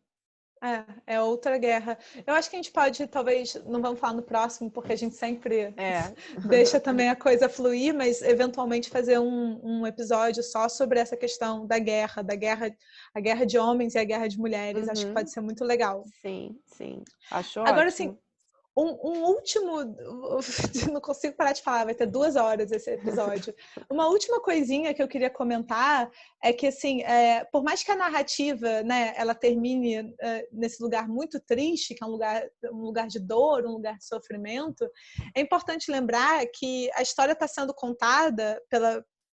é outra guerra. Eu acho que a gente pode, talvez, não vamos falar no próximo, porque a gente sempre deixa também a coisa fluir, mas eventualmente fazer um episódio só sobre essa questão da guerra, a guerra de homens e a guerra de mulheres. Acho que pode ser muito legal. Sim, sim. Acho Agora, ótimo. assim, um último... Não consigo parar de falar, vai ter 2 horas esse episódio. Uma última coisinha que eu queria comentar é que, assim, por mais que a narrativa, né, ela termine nesse lugar muito triste, que é um lugar de dor, um lugar de sofrimento, é importante lembrar que a história está sendo contada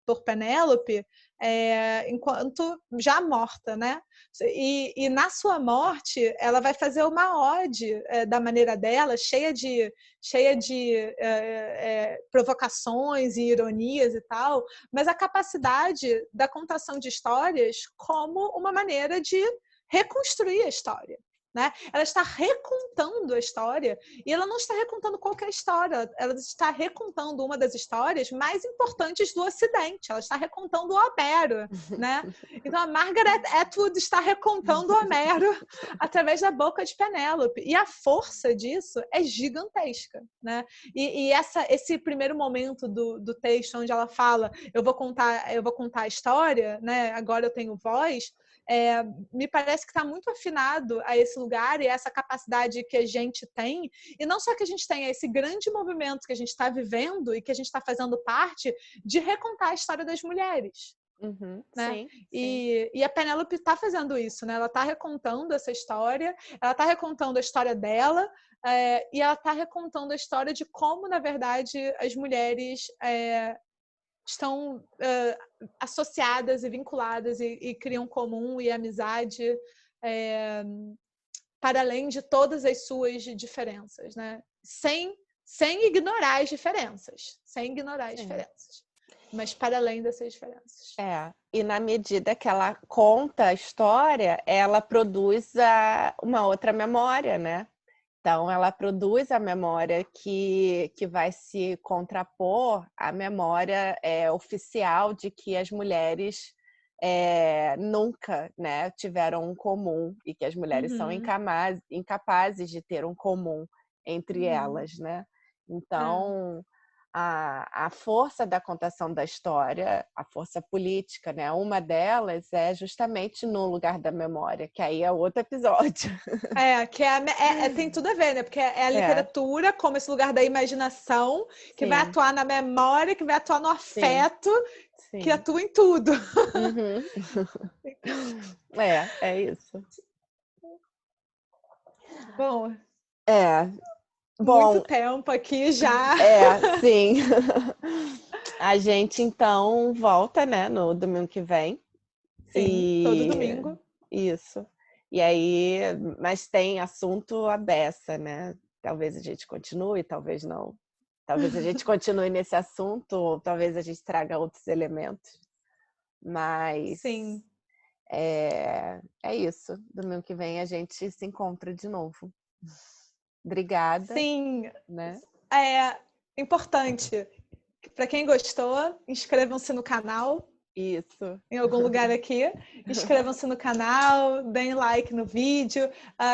por Penélope enquanto já morta, né? E na sua morte, ela vai fazer uma ode da maneira dela, cheia de provocações e ironias e tal, mas a capacidade da contação de histórias como uma maneira de reconstruir a história. Né? Ela está recontando a história, e ela não está recontando qualquer história, ela está recontando uma das histórias mais importantes do Ocidente, ela está recontando o Homero. Né? Então a Margaret Atwood está recontando o Homero através da boca de Penélope, e a força disso é gigantesca. Né? E esse primeiro momento do texto, onde ela fala, eu vou contar a história, né? Agora eu tenho voz, me parece que está muito afinado a esse lugar e a essa capacidade que a gente tem, e não só que a gente tem esse grande movimento que a gente está vivendo e que a gente está fazendo parte de recontar a história das mulheres. Né? Sim, e a Penélope está fazendo isso, né? Ela está recontando essa história, ela está recontando a história dela, e ela está recontando a história de como, na verdade, as mulheres estão associadas e vinculadas e criam comum e amizade, para além de todas as suas diferenças, né? Sem ignorar as diferenças, mas para além dessas diferenças. E na medida que ela conta a história, ela produz uma outra memória, né? Então, ela produz a memória que vai se contrapor à memória oficial de que as mulheres nunca, né, tiveram um comum e que as mulheres são incapazes de ter um comum entre elas, né? Então, a força da contação da história, a força política, né? Uma delas é justamente no lugar da memória, que aí é outro episódio. Tem tudo a ver, né? Porque é a literatura como esse lugar da imaginação, que vai atuar na memória, que vai atuar no afeto, que atua em tudo. É isso. Bom, Bom, muito tempo aqui já. Sim. A gente, então, volta, né, no domingo que vem. Sim, todo domingo. Isso. E aí, mas tem assunto à beça, né? Talvez a gente continue, talvez não. Talvez a gente continue nesse assunto, ou talvez a gente traga outros elementos. Mas sim. É isso. Domingo que vem a gente se encontra de novo. Obrigada. Sim. Né? É importante. Para quem gostou, inscrevam-se no canal. Isso. Em algum lugar aqui. Inscrevam-se no canal, deem like no vídeo.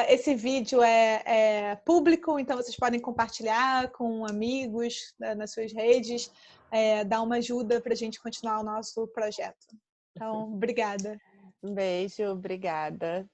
Esse vídeo é público, então vocês podem compartilhar com amigos, né, nas suas redes. Dar uma ajuda para a gente continuar o nosso projeto. Então, obrigada. Um beijo, obrigada.